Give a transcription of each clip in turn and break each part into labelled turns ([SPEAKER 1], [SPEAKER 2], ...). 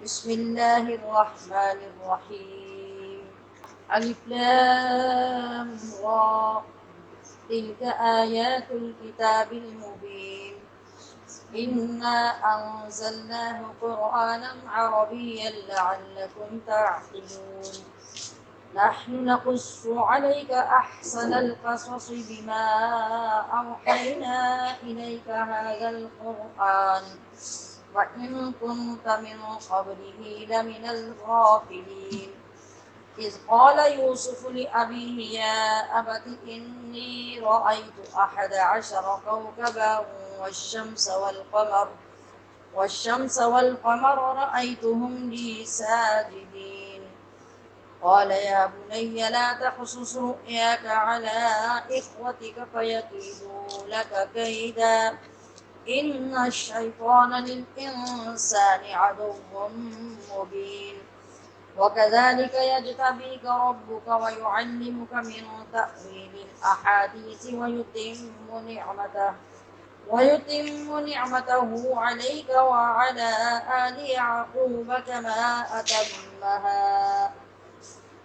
[SPEAKER 1] بسم الله الرحمن الرحيم. ألف لام را، تلك آيات الكتاب المبين. إنا أنزلناه قرآنا عربيا لعلكم تعقلون. نحن نقص عليك أحسن القصص بما أوحينا إليك هذا القرآن وإن كنت من قبله لمن الغافلين. إذ قال يوسف لأبيه يا أبت إني رأيت 11 كوكبا والشمس والقمر رأيتهم لي ساجدين. قال يا بني لا تقصص رؤياك على إخوتك فيكيدوا لك كيدا إن الشيطان للإنسان عدو مبين. وكذلك يجتبيك ربك ويعلمك من تأويل الأحاديث ويتم نعمته عليك وعلى آل يعقوب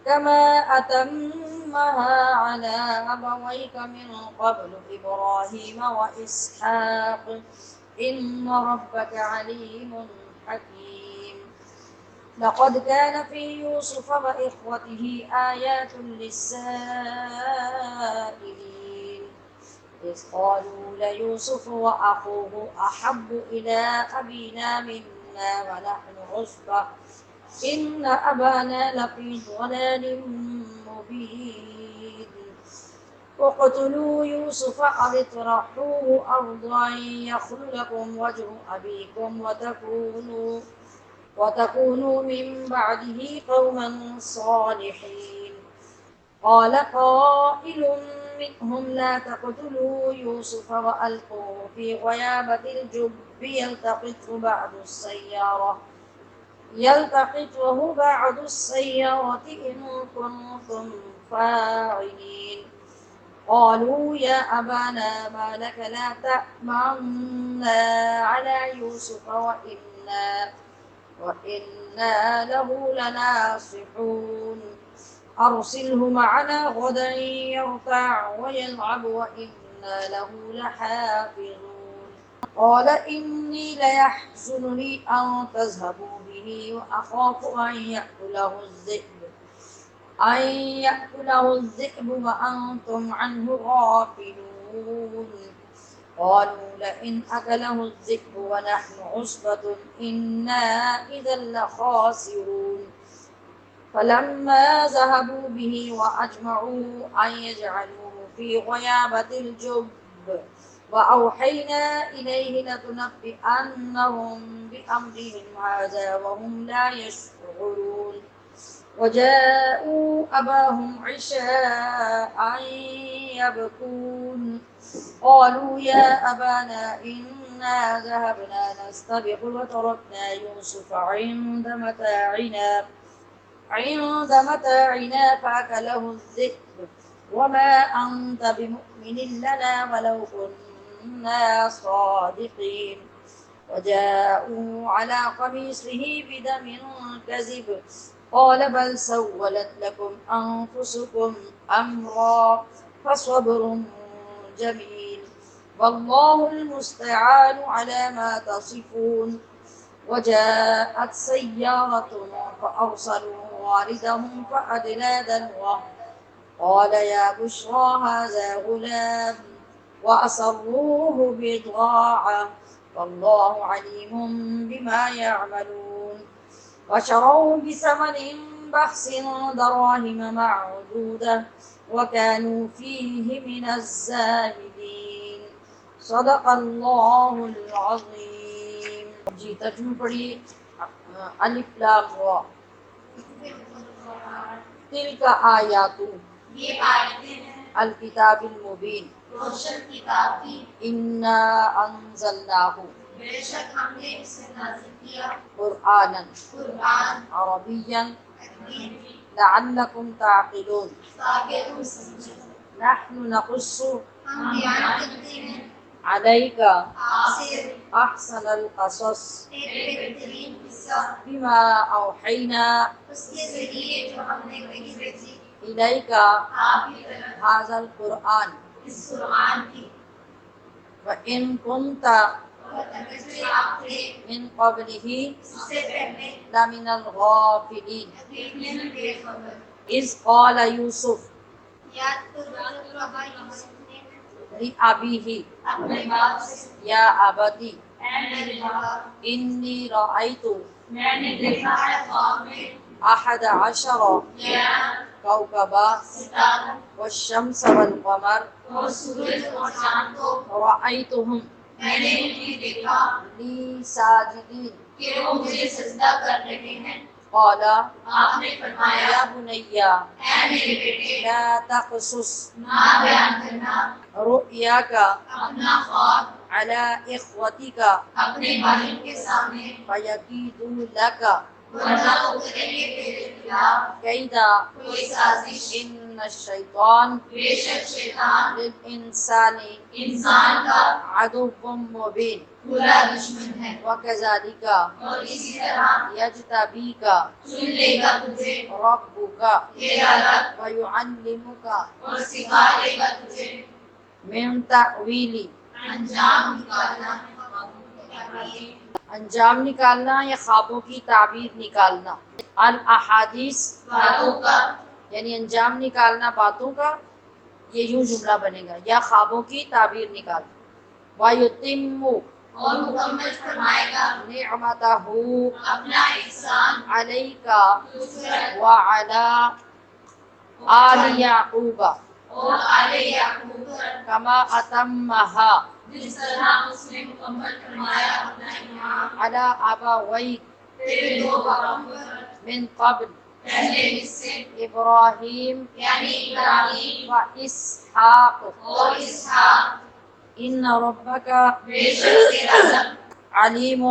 [SPEAKER 1] كما أتمها على أبويك من قبل إبراهيم وإسحاق إن ربك عليم حكيم. لقد كان في يوسف وإخوته آيات للسائلين إذ قالوا ليوسف وأخوه أحب إلى أبينا منا ونحن عصبة إن أبانا لفي ضلال مبين. اقتلوا يوسف أو اطرحوه أرضا يخل لكم وجه أبيكم وتكونوا من بعده قوما صالحين. قال قائل منهم لا تقتلوا يوسف وألقوه في غيابة الجب يلتقطه بعض السيارة إن كنتم فاعلين. قالوا يا أبانا ما لك لا تأمنا على يوسف وإنا له لناصحون. أرسله معنا غدا يرتع ويلعب وإنا له لحافظون. قال إني ليحزنني أن تذهبوا به وأخاف أن يأكله الذئب وأنتم عنه غافلون. قالوا لئن أكله الذئب ونحن عصبة إنا إذا لخاسرون. فلما ذهبوا به وأجمعوا أن يجعلوه في غيابة الجب وأوحينا إليه لتنبئنهم بأمرهم هذا وهم لا يشعرون. وجاءوا أباهم عشاء يبكون. قالوا يا أبانا إنا ذهبنا نستبق وتركنا يوسف عند متاعنا فأكله الذئب وما أنت بمؤمن لنا ولو كنا صادقين. وجاءوا على قميصه بدم كذب قال بل سولت لكم أنفسكم أمرا فصبر جميل والله المستعان على ما تصفون. وجاءت سيارة فأرسلوا واردهم فأدلى دلوه قال يا بشرى هذا غلام وأسروه بضاعة والله عليم بما يعملون. وشروا بثمن بخس دراهم معدودة وكانوا فيه من الزاهدين. صدق اللہ العظیم. جی ترجمہ پڑھیے. الف لام را تلک آیات
[SPEAKER 2] یہ آیتیں ہیں
[SPEAKER 1] الکتاب المبین
[SPEAKER 2] روشن کتاب کی.
[SPEAKER 1] انا انزلناہ
[SPEAKER 2] بے شک ہم نے اسے نازل کیا
[SPEAKER 1] قرآنا
[SPEAKER 2] قرآن
[SPEAKER 1] عربیا
[SPEAKER 2] عربی
[SPEAKER 1] لعلکم تعقلون.
[SPEAKER 2] تاکہ تم سمجھو.
[SPEAKER 1] نحن نقص
[SPEAKER 2] ہم بیان کرتے ہیں
[SPEAKER 1] علیک
[SPEAKER 2] آپ سے
[SPEAKER 1] احسن القصص
[SPEAKER 2] ایک بہترین قصہ
[SPEAKER 1] بما اوحینا
[SPEAKER 2] اس کے ذریعے جو ہم نے وحی بھیجی
[SPEAKER 1] الیک
[SPEAKER 2] آپ کی طرف
[SPEAKER 1] ھذا القرآن
[SPEAKER 2] اس قرآن کی
[SPEAKER 1] وَإِن كُنْتَ
[SPEAKER 2] اور اگرچہ آپ تھے
[SPEAKER 1] من قبلہ
[SPEAKER 2] اس سے پہلے
[SPEAKER 1] لمن الغافلین
[SPEAKER 2] یقیناً بے خبر
[SPEAKER 1] اذ قال یوسف
[SPEAKER 2] یاد کرو جب کہا یوسف نے
[SPEAKER 1] لأبیہ
[SPEAKER 2] اپنے باپ سے
[SPEAKER 1] یا ابتی
[SPEAKER 2] اے میرے باپ
[SPEAKER 1] انی رأیت
[SPEAKER 2] میں نے دیکھا ہے خواب میں
[SPEAKER 1] احد عشر
[SPEAKER 2] 11
[SPEAKER 1] کوكبا
[SPEAKER 2] ستاروں
[SPEAKER 1] والشمس والقمر
[SPEAKER 2] اور سورج اور چاند کو
[SPEAKER 1] رأیتهم
[SPEAKER 2] میں نے انہیں دیکھا
[SPEAKER 1] لی ساجدین
[SPEAKER 2] کہ وہ مجھے سجدہ کر رہے ہیں
[SPEAKER 1] قال
[SPEAKER 2] آپ نے فرمایا
[SPEAKER 1] یا بنی
[SPEAKER 2] اے میرے بیٹے
[SPEAKER 1] لا تقصص
[SPEAKER 2] نہ بیان کرنا
[SPEAKER 1] رؤیاک
[SPEAKER 2] اپنا خواب
[SPEAKER 1] على اخوتك
[SPEAKER 2] اپنے بھائیوں کے سامنے
[SPEAKER 1] فیکیدوا لک
[SPEAKER 2] ورنہ وہ کریں گے تیرے خلاف
[SPEAKER 1] کیدا
[SPEAKER 2] کوئی سازش
[SPEAKER 1] ان الشیطان
[SPEAKER 2] بے شک شیطان
[SPEAKER 1] للانسان
[SPEAKER 2] انسان کا
[SPEAKER 1] عدو مبین
[SPEAKER 2] برا دشمن ہے
[SPEAKER 1] وکذالک
[SPEAKER 2] اور اسی طرح
[SPEAKER 1] یجتبیک
[SPEAKER 2] چن لے گا تجھے
[SPEAKER 1] ربک
[SPEAKER 2] تیرا رب
[SPEAKER 1] ویعلمک
[SPEAKER 2] اور سکھا دے گا تجھے
[SPEAKER 1] من تأویل
[SPEAKER 2] انجام نکالنا
[SPEAKER 1] انجام نکالنا یا خوابوں کی تعبیر نکالنا الاحادیث
[SPEAKER 2] باتوں کا
[SPEAKER 1] یعنی انجام نکالنا باتوں کا یہ یوں جملہ بنے گا یا خوابوں کی تعبیر نکالنا وَيُتِمُّ
[SPEAKER 2] اور مکمل فرمائے گا
[SPEAKER 1] نِعْمَتَهُ
[SPEAKER 2] اپنا احسان
[SPEAKER 1] عَلَيْكَ
[SPEAKER 2] تجھ پر
[SPEAKER 1] وَعَلَىٰ آلِ يَعْقُوبَ
[SPEAKER 2] اور آل یعقوب پر
[SPEAKER 1] كَمَا أَتَمَّهَا
[SPEAKER 2] جس طرح اس نے مکمل فرمایا اپنا انعام
[SPEAKER 1] عَلَىٰ أَبَوَيْكَ
[SPEAKER 2] تیرے دو باپوں پر
[SPEAKER 1] من قبل
[SPEAKER 2] پہلے اس سے
[SPEAKER 1] ابراہیم
[SPEAKER 2] یعنی ابراہیم
[SPEAKER 1] و اسحاق
[SPEAKER 2] اور اسحاق
[SPEAKER 1] ان ربک
[SPEAKER 2] بے شک تیرا رب
[SPEAKER 1] علیم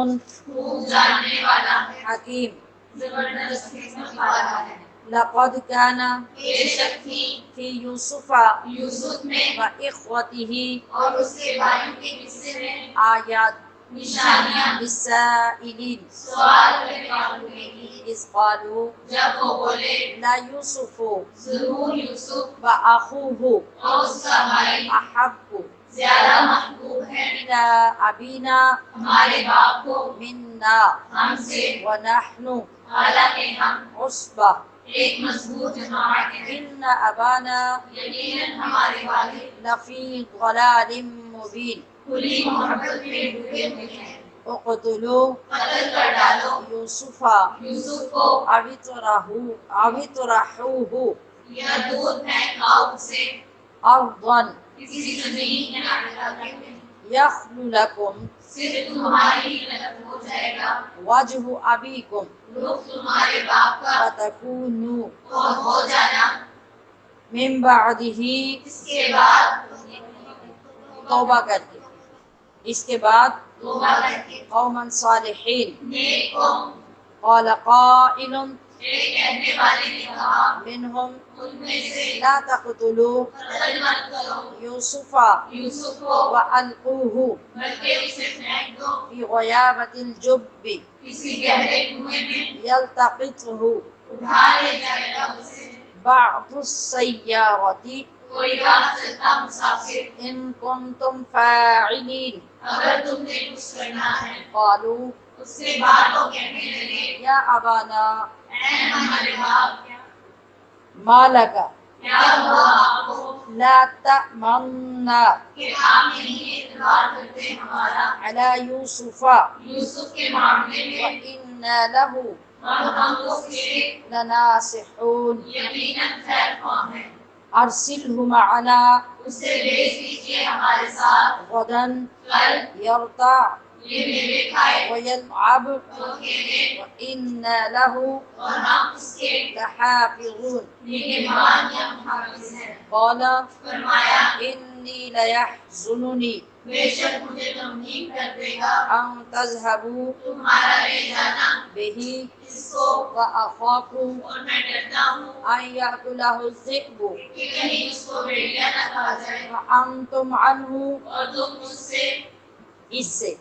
[SPEAKER 2] خوب جاننے والا ہے
[SPEAKER 1] حکیم
[SPEAKER 2] زبردست حکمت والا ہے
[SPEAKER 1] لقد كان
[SPEAKER 2] بے شک تھی
[SPEAKER 1] فی یوسف
[SPEAKER 2] یوسف میں
[SPEAKER 1] و اخوتہ
[SPEAKER 2] اور اس کے بھائیوں کے حصے میں
[SPEAKER 1] آیات
[SPEAKER 2] نشانیاں
[SPEAKER 1] للسائلین
[SPEAKER 2] سوال کرنے والوں کے لیے
[SPEAKER 1] اذ قالوا
[SPEAKER 2] جب وہ بولے
[SPEAKER 1] لا یوسف
[SPEAKER 2] ضرور یوسف
[SPEAKER 1] و اخوہ
[SPEAKER 2] اور اس کا بھائی
[SPEAKER 1] احب
[SPEAKER 2] زیادہ محبوب ہے
[SPEAKER 1] الى ابینا
[SPEAKER 2] ہمارے باپ کو
[SPEAKER 1] منا
[SPEAKER 2] ہم سے
[SPEAKER 1] ونحن
[SPEAKER 2] حالانکہ ہم
[SPEAKER 1] عصبہ
[SPEAKER 2] ایک مضبوط جماعت ہیں
[SPEAKER 1] ان ابانا
[SPEAKER 2] یقیناً ہمارے والد
[SPEAKER 1] لفی ضلال مبین
[SPEAKER 2] کھلی محبت میں ڈوبے ہوئے ہیں
[SPEAKER 1] اقتلوا
[SPEAKER 2] قتل کر ڈالو
[SPEAKER 1] یوسف
[SPEAKER 2] یوسف کو
[SPEAKER 1] او اطرحوه
[SPEAKER 2] یا دور پھینکاؤ اسے
[SPEAKER 1] ارضا
[SPEAKER 2] کسی زمین میں علاقے میں
[SPEAKER 1] یخل لکم
[SPEAKER 2] صرف تمہاری ہی مدد ہو جائے گا
[SPEAKER 1] وجہ ابیکم
[SPEAKER 2] رخ تمہارے باپ کا
[SPEAKER 1] وتکونوا
[SPEAKER 2] اور ہو جانا
[SPEAKER 1] من بعدہ
[SPEAKER 2] اس کے بعد
[SPEAKER 1] توبہ کر کے اس کے بعد
[SPEAKER 2] توبہ کر کے
[SPEAKER 1] قوما صالحین
[SPEAKER 2] نیک قوم
[SPEAKER 1] قال قائل
[SPEAKER 2] ایک کہنے والے نے کہا
[SPEAKER 1] منہم
[SPEAKER 2] ان میں سے
[SPEAKER 1] لا تقتلوا
[SPEAKER 2] قتل مت کرو
[SPEAKER 1] یوسف
[SPEAKER 2] یوسف کو
[SPEAKER 1] وألقوه
[SPEAKER 2] بلکہ اسے پھینک دو
[SPEAKER 1] في غيابة الجب
[SPEAKER 2] کسی گہرے کنویں میں
[SPEAKER 1] يلتقطه
[SPEAKER 2] اٹھا لے جائے گا اسے
[SPEAKER 1] بعض السيارة
[SPEAKER 2] کوئی راہ چلتا مسافر
[SPEAKER 1] إن كنتم فاعلين
[SPEAKER 2] اگر تم نے کچھ کرنا ہے
[SPEAKER 1] قالوا
[SPEAKER 2] اس سے بعد وہ کہنے لگے
[SPEAKER 1] يا أبانا
[SPEAKER 2] اے ہمارے باپ
[SPEAKER 1] ما لك
[SPEAKER 2] کیا ہوا آپ کو
[SPEAKER 1] لا تأمنا
[SPEAKER 2] کہ آپ نہیں اعتبار کرتے ہمارا
[SPEAKER 1] على يوسف
[SPEAKER 2] یوسف کے معاملے میں
[SPEAKER 1] وإنا له
[SPEAKER 2] اور ہم اس کے
[SPEAKER 1] لناصحون
[SPEAKER 2] یقیناً خیر خواہ ہیں
[SPEAKER 1] أرسله معنا
[SPEAKER 2] اسے بھیج دیجیے ہمارے ساتھ
[SPEAKER 1] غدا
[SPEAKER 2] کل
[SPEAKER 1] يرتع
[SPEAKER 2] یہ میوے کھائے
[SPEAKER 1] وَيَلْعَبْ
[SPEAKER 2] اور کھیلے
[SPEAKER 1] وَإِنَّا لَهُ
[SPEAKER 2] اور ہم اس کے
[SPEAKER 1] لَحَافِظُونَ
[SPEAKER 2] نگہبان یا محافظ ہیں۔
[SPEAKER 1] قَالَ
[SPEAKER 2] فرمایا
[SPEAKER 1] إِنِّي لَيَحْزُنُنِي
[SPEAKER 2] بے شک مجھے غمگین کر دے گا
[SPEAKER 1] أَن تَذْهَبُوا
[SPEAKER 2] تمہارا لے جانا
[SPEAKER 1] بِهِ
[SPEAKER 2] اس کو،
[SPEAKER 1] وَأَخَافُ
[SPEAKER 2] اور میں ڈرتا ہوں
[SPEAKER 1] أَن يَأْكُلَهُ الذِّئْبُ
[SPEAKER 2] کہ کہیں اس کو بھیڑیا نہ کھا جائے،
[SPEAKER 1] وَأَنْتُمْ عَنْهُ
[SPEAKER 2] اور تم مجھ سے
[SPEAKER 1] اس سے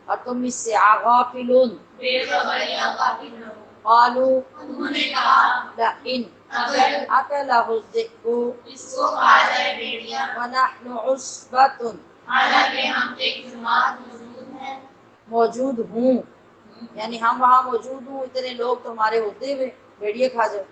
[SPEAKER 1] اور تم اس سے غافلون۔
[SPEAKER 2] بے خبر یا غافل نہ ہو۔
[SPEAKER 1] قالوا
[SPEAKER 2] انہوں نے کہا
[SPEAKER 1] لئن
[SPEAKER 2] اگر
[SPEAKER 1] أكله الذئب
[SPEAKER 2] اس کو کھا جائے بھیڑیا،
[SPEAKER 1] ونحن عصبة
[SPEAKER 2] حالانکہ ہم ایک جماعت
[SPEAKER 1] موجود ہوں، یعنی ہم وہاں موجود ہوں، اتنے لوگ تمہارے ہوتے ہوئے بھیڑیے کھا جائے،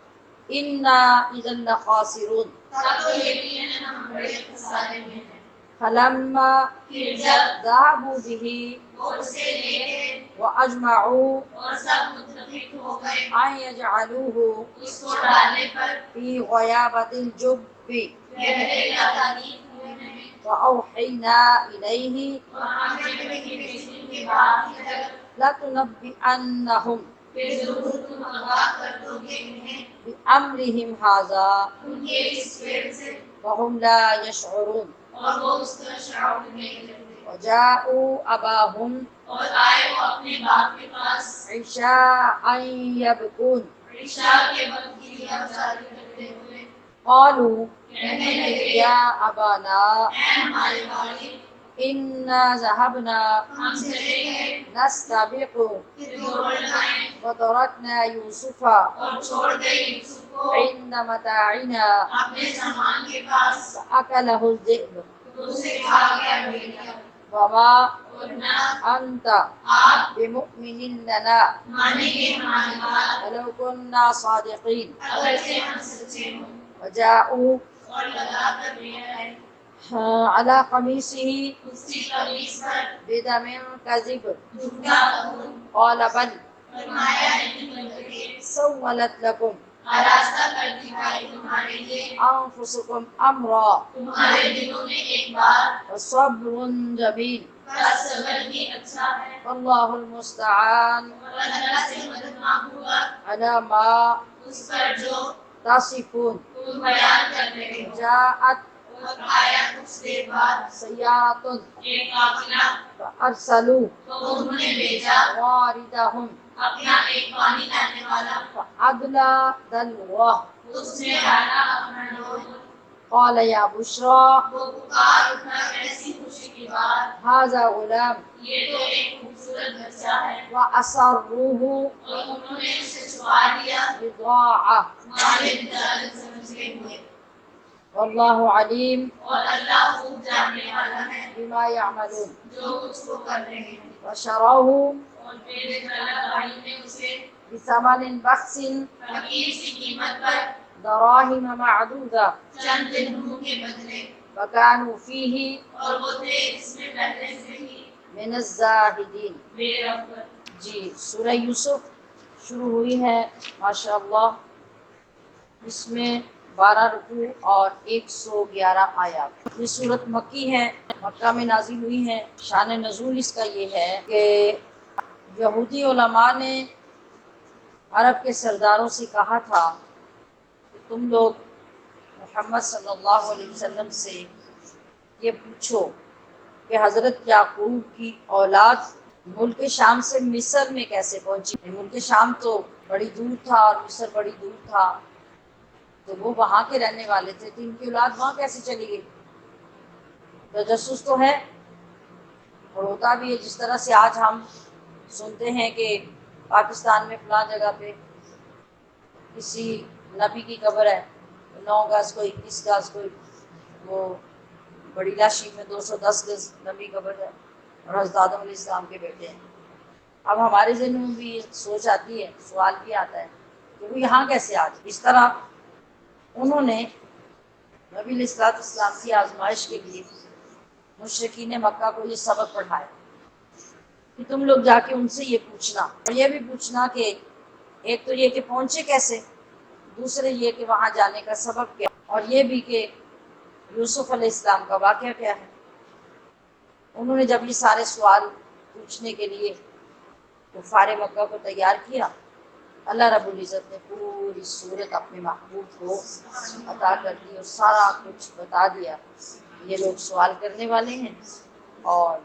[SPEAKER 1] انا اذا لخاسرون۔
[SPEAKER 2] تب تو یقیناً ہم بڑے خسارے میں ہیں۔
[SPEAKER 1] فلما
[SPEAKER 2] پھر جب
[SPEAKER 1] ذهبوا به
[SPEAKER 2] وہ اسے لے گئے
[SPEAKER 1] وأجمعوا
[SPEAKER 2] اور سب متفق ہو گئے
[SPEAKER 1] أن يجعلوه
[SPEAKER 2] اس کو ڈالنے پر
[SPEAKER 1] في غيابة الجب
[SPEAKER 2] گہرے یا تاریخ ہوئے میں،
[SPEAKER 1] وأوحينا إليه
[SPEAKER 2] اور ہم نے وحی بھیجنے کے بعد کی طرف
[SPEAKER 1] لتنبئنهم
[SPEAKER 2] پھر ضرور تم آگاہ کر دو گے انہیں
[SPEAKER 1] بأمرهم هذا
[SPEAKER 2] ان کے اس فعل سے،
[SPEAKER 1] وهم لا يشعرون۔
[SPEAKER 2] اور وہ اس کا شعور نہیں رکھتے۔
[SPEAKER 1] وجاءوا أباهم
[SPEAKER 2] اور آئے وہ اپنے باپ کے پاس
[SPEAKER 1] عشاء يبكون
[SPEAKER 2] عشاء کے وقت کی ریا جاری کرتے ہوئے،
[SPEAKER 1] قالوا
[SPEAKER 2] کہنے لگے
[SPEAKER 1] يا أبانا
[SPEAKER 2] اے ہمارے والد،
[SPEAKER 1] إنا ذهبنا
[SPEAKER 2] ہم چلے گئے
[SPEAKER 1] نستبق
[SPEAKER 2] کہ دوڑ لگائیں
[SPEAKER 1] وتركنا يوسف
[SPEAKER 2] اور چھوڑ دے یوسف کو
[SPEAKER 1] عند متاعنا
[SPEAKER 2] اپنے سامان کے پاس،
[SPEAKER 1] فأكله الذئب
[SPEAKER 2] تو اسے کھا گیا بھیڑیا۔
[SPEAKER 1] وما
[SPEAKER 2] اور نہ
[SPEAKER 1] أنت
[SPEAKER 2] آپ
[SPEAKER 1] بمؤمن لنا
[SPEAKER 2] مانیں گے ہماری بات
[SPEAKER 1] ولو كنا صادقين۔
[SPEAKER 2] اگرچہ ہم سچے ہوں۔
[SPEAKER 1] وجاءوا
[SPEAKER 2] اور لگا کر لے آئے
[SPEAKER 1] على قميصه
[SPEAKER 2] اس کی قمیص پر
[SPEAKER 1] بدم كذب
[SPEAKER 2] جھوٹا خون،
[SPEAKER 1] قال بل
[SPEAKER 2] فرمایا نہیں بلکہ
[SPEAKER 1] سولت لكم
[SPEAKER 2] آراستہ کر دکھائی تمہارے لیے
[SPEAKER 1] أنفسكم أمرا
[SPEAKER 2] تمہارے دلوں نے ایک بار،
[SPEAKER 1] وصبر جميل
[SPEAKER 2] بس صبر بھی اچھا ہے،
[SPEAKER 1] والله المستعان
[SPEAKER 2] اور اللہ سے مدد مانگوں
[SPEAKER 1] على ما
[SPEAKER 2] اس پر جو
[SPEAKER 1] تصفون۔
[SPEAKER 2] تم بیان کر رہے ہو۔
[SPEAKER 1] جاءت
[SPEAKER 2] اور آیا کچھ دیر بعد
[SPEAKER 1] سيارة
[SPEAKER 2] ایک قافلہ،
[SPEAKER 1] فأرسلوا
[SPEAKER 2] تو انہوں نے بھیجا
[SPEAKER 1] واردهم
[SPEAKER 2] اپنا ایک پانی لانے والا،
[SPEAKER 1] فأدلى دلوه
[SPEAKER 2] اس نے ڈالا اپنا ڈول،
[SPEAKER 1] قال يا بشرى
[SPEAKER 2] وہ پکار اٹھا ایسی خوشی کی بات،
[SPEAKER 1] هذا غلام
[SPEAKER 2] یہ تو ایک خوبصورت بچہ ہے،
[SPEAKER 1] وأسروه
[SPEAKER 2] اور انہوں نے اسے چھپا دیا
[SPEAKER 1] بضاعة
[SPEAKER 2] مال تجارت سمجھے ہوئے،
[SPEAKER 1] والله عليم
[SPEAKER 2] اور اللہ خوب جاننے والا ہے
[SPEAKER 1] بما يعملون۔
[SPEAKER 2] جو کچھ وہ کر رہے ہیں۔
[SPEAKER 1] وشروه
[SPEAKER 2] اور میرے طلب بھائی نے اسے
[SPEAKER 1] بثمن بخس
[SPEAKER 2] حقیر سی قیمت پر
[SPEAKER 1] دراهم معدودة
[SPEAKER 2] چند دنوں کے بدلے،
[SPEAKER 1] وكانوا فيه
[SPEAKER 2] اور وہ تھے اس میں پہلے سے ہی
[SPEAKER 1] من الزاہدین۔
[SPEAKER 2] بے رغبت۔
[SPEAKER 1] جی سورہ یوسف شروع ہوئی ہے ماشاءاللہ، اس میں 12 رکوع اور 111 آیات۔ یہ سورت مکی ہے، مکہ میں نازل ہوئی ہے۔ شان نزول اس کا یہ ہے کہ یہودی علماء نے عرب کے سرداروں سے کہا تھا کہ تم لوگ محمد صلی اللہ علیہ وسلم سے یہ پوچھو کہ حضرت یعقوب کی اولاد ملک شام سے مصر میں کیسے پہنچی۔ ملک شام تو بڑی دور تھا اور مصر بڑی دور تھا، تو وہ وہاں کے رہنے والے تھے، تو ان کی اولاد وہاں کیسے چلی گئی۔ تجسس تو ہے اور ہوتا بھی ہے، جس طرح سے آج ہم سنتے ہیں کہ پاکستان میں فلاں جگہ پہ کسی نبی کی قبر ہے، 9 گز کوئی 21 گز کوئی، وہ بڑی لاشی میں 210 گز لمبی قبر ہے اور حضرت آدم علیہ السلام کے بیٹے ہیں۔ اب ہمارے ذہن میں بھی یہ سوچ آتی ہے، سوال بھی آتا ہے کہ وہ یہاں کیسے آج۔ اس طرح انہوں نے نبی علیہ السلام کی آزمائش کے لیے مشرکین مکہ کو یہ سبق پڑھایا کہ تم لوگ جا کے ان سے یہ پوچھنا، اور یہ بھی پوچھنا کہ ایک تو یہ کہ پہنچے کیسے، دوسرے یہ کہ وہاں جانے کا سبب کیا، اور یہ بھی کہ یوسف علیہ السلام کا واقعہ کیا ہے۔ انہوں نے جب یہ سارے سوال پوچھنے کے لیے کفار مکہ کو تیار کیا، اللہ رب العزت نے پوری صورت اپنے محبوب کو عطا کر دی اور سارا کچھ بتا دیا، یہ لوگ سوال کرنے والے ہیں اور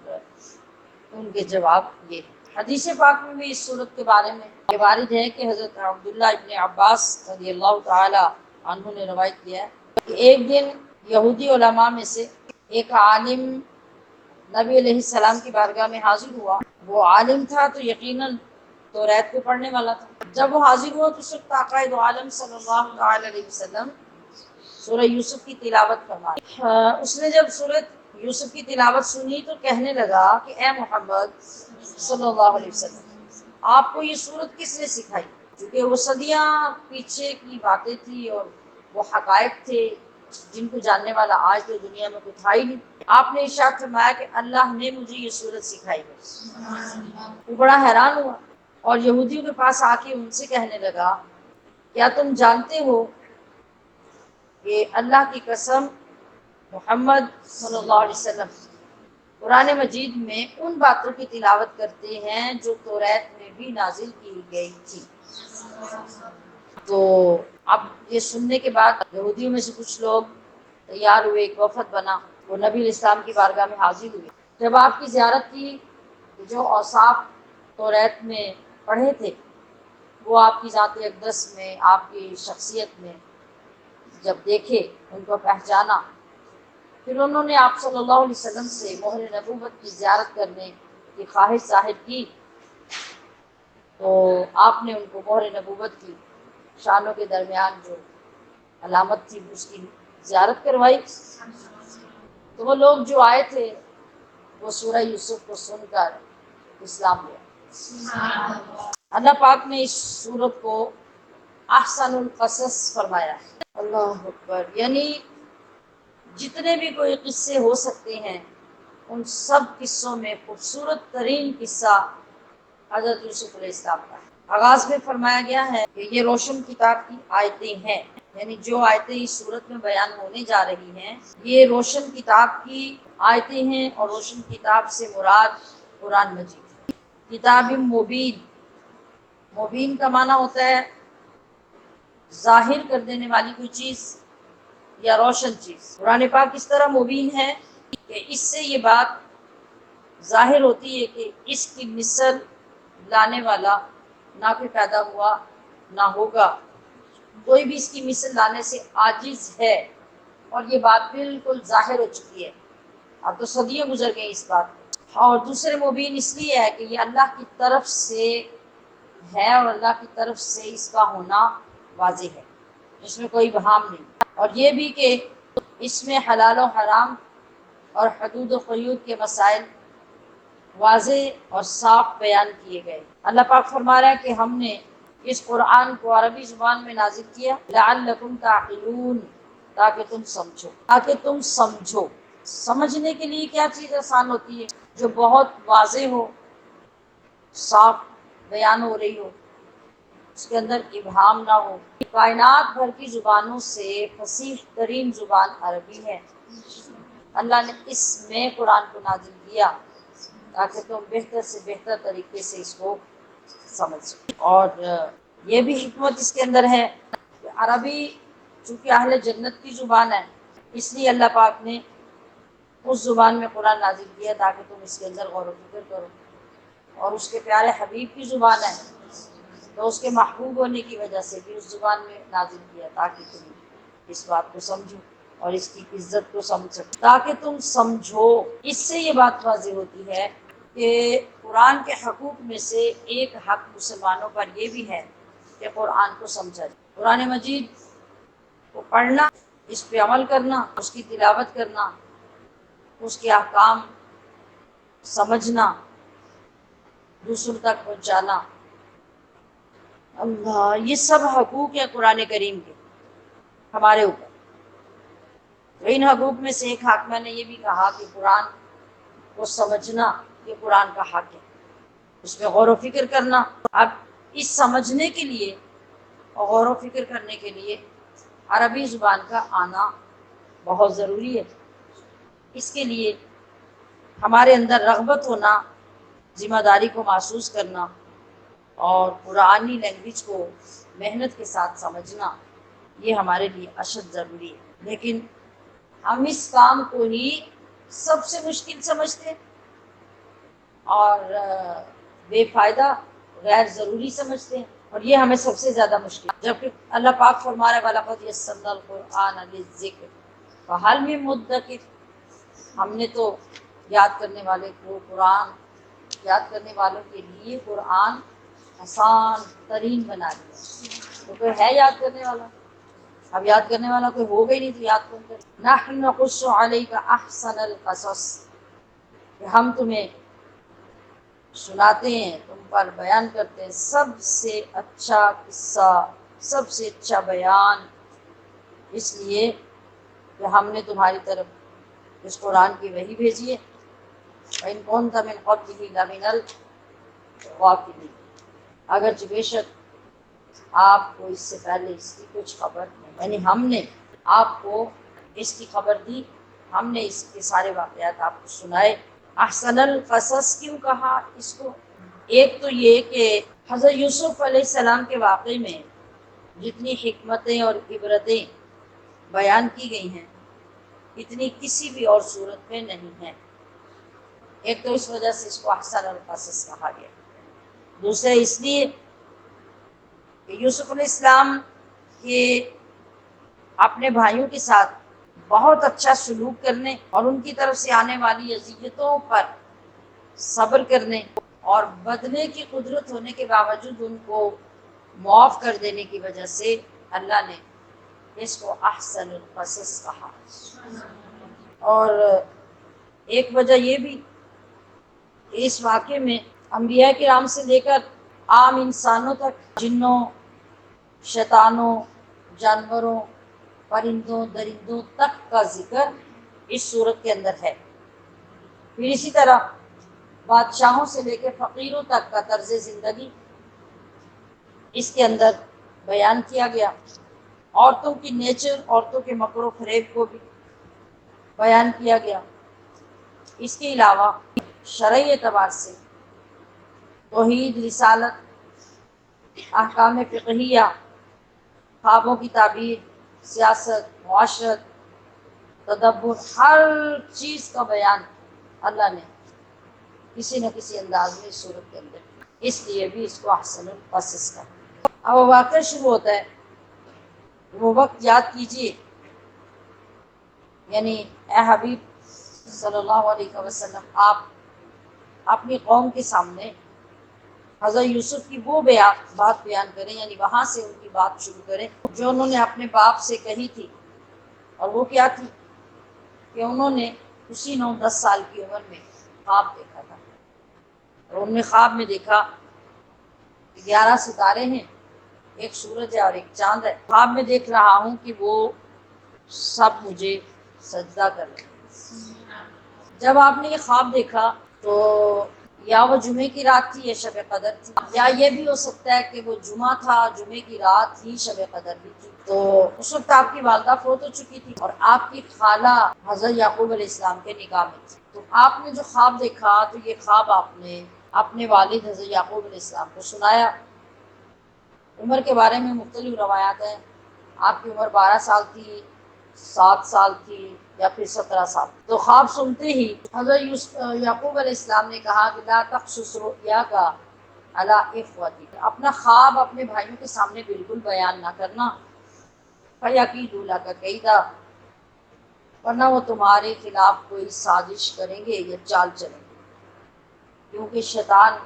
[SPEAKER 1] ان کے جواب یہ ہیں۔ حدیث پاک میں بھی اس صورت کے بارے میں یہ وارد ہے کہ حضرت عبداللہ ابن عباس رضی اللہ تعالی عنہ نے روایت کیا ہے کہ ایک دن یہودی علماء میں سے ایک عالم نبی علیہ السلام کی بارگاہ میں حاضر ہوا۔ وہ عالم تھا تو یقیناً توریت کو پڑھنے والا تھا۔ جب وہ حاضر ہوا تو اس وقت آقا دو عالم صلی اللہ تعالی علیہ وسلم سورہ یوسف کی تلاوت فرمائی۔ اس نے جب سورہ یوسف کی تلاوت سنی تو کہنے لگا کہ اے محمد صلی اللہ علیہ وسلم، آپ کو یہ سورت کس نے سکھائی؟ کیونکہ وہ صدیاں پیچھے کی باتیں تھی اور وہ حقائق تھے جن کو جاننے والا آج تو دنیا میں کوئی تھا ہی نہیں۔ آپ نے ارشاد فرمایا کہ اللہ نے مجھے یہ سورت سکھائی ہے۔ وہ بڑا حیران ہوا اور یہودیوں کے پاس آ کے ان سے کہنے لگا کیا تم جانتے ہو کہ اللہ کی قسم محمد صلی اللہ علیہ وسلم قرآن مجید میں ان باتوں کی تلاوت کرتے ہیں جو توریت میں بھی نازل کی گئی تھی۔ تو اب یہ سننے کے بعد یہودیوں میں سے کچھ لوگ تیار ہوئے، ایک وفد بنا، وہ نبی علیہ السلام کی بارگاہ میں حاضر ہوئے۔ جب آپ کی زیارت کی جو اوصاف توریت میں پڑھے تھے وہ آپ کی ذات اقدس میں، آپ کی شخصیت میں جب دیکھے، ان کو پہچانا، پھر انہوں نے آپ صلی اللہ علیہ وسلم سے مہر نبوت کی زیارت کرنے کی خواہش ظاہر کی تو آپ نے ان کو مہر نبوت کی شانوں کے درمیان جو علامت تھی اس کی زیارت کروائی۔ تو وہ لوگ جو آئے تھے وہ سورہ یوسف کو سن کر اسلام لیا۔ اللہ پاک نے اس سورت کو احسن القصص فرمایا۔ اللہ اکبر، یعنی جتنے بھی کوئی قصے ہو سکتے ہیں ان سب قصوں میں خوبصورت ترین قصہ حضرت یوسف علیہ السلام کا ہے۔ آغاز میں فرمایا گیا ہے کہ یہ روشن کتاب کی آیتیں ہیں، یعنی جو آیتیں اس صورت میں بیان ہونے جا رہی ہیں یہ روشن کتاب کی آیتیں ہیں، اور روشن کتاب سے مراد قرآن مجید۔ کتاب مبین، مبین کا معنی ہوتا ہے ظاہر کر دینے والی کوئی چیز یا روشن چیز۔ قرآن پاک اس طرح مبین ہے کہ اس سے یہ بات ظاہر ہوتی ہے کہ اس کی مثل لانے والا نہ کوئی پیدا ہوا نہ ہوگا، کوئی بھی اس کی مثل لانے سے عاجز ہے، اور یہ بات بالکل ظاہر ہو چکی ہے۔ اب تو صدیاں گزر گئی اس بات میں۔ اور دوسرے مبین اس لیے ہے کہ یہ اللہ کی طرف سے ہے اور اللہ کی طرف سے اس کا ہونا واضح ہے، اس میں کوئی ابہام نہیں۔ اور یہ بھی کہ اس میں حلال و حرام اور حدود و قیود کے مسائل واضح اور صاف بیان کیے گئے۔ اللہ پاک فرما رہا ہے کہ ہم نے اس قرآن کو عربی زبان میں نازل کیا لعلکم تعقلون، تاکہ تم سمجھو، تاکہ تم سمجھو۔ سمجھنے کے لیے کیا چیز آسان ہوتی ہے؟ جو بہت واضح ہو، صاف بیان ہو رہی ہو، اس کے اندر ابہام نہ ہو۔ کائنات بھر کی زبانوں سے فصیح ترین زبان عربی ہے۔ اللہ نے اس میں قرآن کو نازل کیا تاکہ تم بہتر سے بہتر طریقے سے اس کو سمجھ سکو۔ اور یہ بھی حکمت اس کے اندر ہے کہ عربی چونکہ اہل جنت کی زبان ہے، اس لیے اللہ پاک نے اس زبان میں قرآن نازل کیا تاکہ تم اس کے اندر غور و فکر کرو۔ اور اس کے پیارے حبیب کی زبان ہے تو اس کے محبوب ہونے کی وجہ سے بھی اس زبان میں نازل کیا تاکہ تم اس بات کو سمجھو اور اس کی عزت کو سمجھ سکو، تاکہ تم سمجھو۔ اس سے یہ بات واضح ہوتی ہے کہ قرآن کے حقوق میں سے ایک حق مسلمانوں پر یہ بھی ہے کہ قرآن کو سمجھا جائے۔ قرآن مجید کو پڑھنا، اس پہ عمل کرنا، اس کی تلاوت کرنا، اس کے احکام سمجھنا، دوسروں تک پہنچانا، اللہ، یہ سب حقوق ہیں قرآن کریم کے ہمارے اوپر۔ تو ان حقوق میں سے ایک حق میں نے یہ بھی کہا کہ قرآن کو سمجھنا یہ قرآن کا حق ہے، اس میں غور و فکر کرنا۔ اب اس سمجھنے کے لیے اور غور و فکر کرنے کے لیے عربی زبان کا آنا بہت ضروری ہے۔ اس کے لیے ہمارے اندر رغبت ہونا ذمہ داری کو محسوس کرنا اور قرآنی لینگویج کو محنت کے ساتھ سمجھنا، یہ ہمارے لیے اشد ضروری ہے۔ لیکن ہم اس کام کو ہی سب سے مشکل سمجھتے ہیں اور بے فائدہ، غیر ضروری سمجھتے ہیں، اور یہ ہمیں سب سے زیادہ مشکل، جبکہ اللہ پاک فرما رہے وَلَقَدْ يَسَّرْنَا الْقُرْآنَ لِلذِّكْرِ فَهَلْ مِن مُدَّكِرٍ، ہم نے تو یاد کرنے والے کو قرآن، یاد کرنے والوں کے لیے قرآن آسان ترین بنا دیا، تو کوئی ہے یاد کرنے والا؟ اب یاد کرنے والا کوئی ہوگا ہی نہیں تو یاد کون کرے؟ نحن نقص علیک احسن القصص، کہ ہم تمہیں سناتے ہیں، تم پر بیان کرتے ہیں سب سے اچھا قصہ، سب سے اچھا بیان، اس لیے کہ ہم نے تمہاری طرف اس قرآن کی وحی بھیجی ہے۔ وَإِن كُنتَ مِن قَبْلِهِ لَمِنَ الْغَافِلِينَ، اگرچہ بے شک آپ کو اس سے پہلے اس کی کچھ خبر نہیں، یعنی ہم نے آپ کو اس کی خبر دی، ہم نے اس کے سارے واقعات آپ کو سنائے۔ احسن القصص کیوں کہا اس کو؟ ایک تو یہ کہ حضرت یوسف علیہ السلام کے واقعے میں جتنی حکمتیں اور عبرتیں بیان کی گئی ہیں اتنی کسی بھی اور صورت میں نہیں ہیں۔ ایک تو اس وجہ سے اس کو احسن القصص کہا گیا، دوسرے اس لیے کہ یوسف علیہ السلام کے اپنے بھائیوں کے ساتھ بہت اچھا سلوک کرنے اور ان کی طرف سے آنے والی اذیتوں پر صبر کرنے اور بدلے کی قدرت ہونے کے باوجود ان کو معاف کر دینے کی وجہ سے اللہ نے اس کو احسن القصص کہا۔ اور ایک وجہ یہ بھی کہ اس واقعے میں انبیاء کرام سے لے کر عام انسانوں تک، جنوں، شیطانوں، جانوروں، پرندوں، درندوں تک کا ذکر اس صورت کے اندر ہے۔ پھر اسی طرح بادشاہوں سے لے کے فقیروں تک کا طرز زندگی اس کے اندر بیان کیا گیا، عورتوں کی نیچر، عورتوں کے مکر و فریب کو بھی بیان کیا گیا۔ اس کے علاوہ شرعی اعتبار سے توحید، رسالت، احکام فقہیہ، خوابوں کی تعبیر، سیاست، معاشرت، تدبر، ہر چیز کا بیان اللہ نے کسی نہ کسی انداز میں اس صورت کے اندر کیا، اس لیے بھی اس کو احسن القصص کا۔ اب وہ واقعہ شروع ہوتا ہے، وہ وقت یاد کیجیے، یعنی اے حبیب صلی اللہ علیہ وسلم، آپ اپنی قوم کے سامنے حضرت یوسف کی وہ بات بیان کریں، یعنی وہاں سے ان کی بات شروع کریں جو انہوں نے اپنے باپ سے کہی تھی، اور وہ کیا تھی کہ انہوں نے اسی 9-10 سال کی عمر میں خواب دیکھا تھا، اور انہوں نے خواب میں دیکھا کہ 11 ستارے ہیں، ایک سورج ہے اور ایک چاند ہے، خواب میں دیکھ رہا ہوں کہ وہ سب مجھے سجدہ کر رہے ہیں۔ جب آپ نے یہ خواب دیکھا تو یا وہ جمعے کی رات تھی یا شب قدر تھی، یا یہ بھی ہو سکتا ہے کہ وہ جمعہ تھا، جمعے کی رات ہی شب قدر بھی تھی، تو اس وقت آپ کی والدہ فوت ہو چکی تھی اور آپ کی خالہ حضرت یعقوب علیہ السلام کے نکاح میں تھی۔ تو آپ نے جو خواب دیکھا تو یہ خواب آپ نے اپنے والد حضرت یعقوب علیہ السلام کو سنایا۔ عمر کے بارے میں مختلف روایات ہیں، آپ کی عمر 12 سال تھی، 7 سال تھی، یا پھر 17 سال۔ تو خواب سنتے ہی حضرت یعقوب علیہ السلام نے کہا کہ لا تقصص رؤیاک علی اخوتک، اپنا خواب اپنے بھائیوں کے سامنے بالکل بیان نہ کرنا، فیکیدوا لک کیدا، ورنہ وہ تمہارے خلاف کوئی سازش کریں گے یا چال چلیں گے، کیونکہ شیطان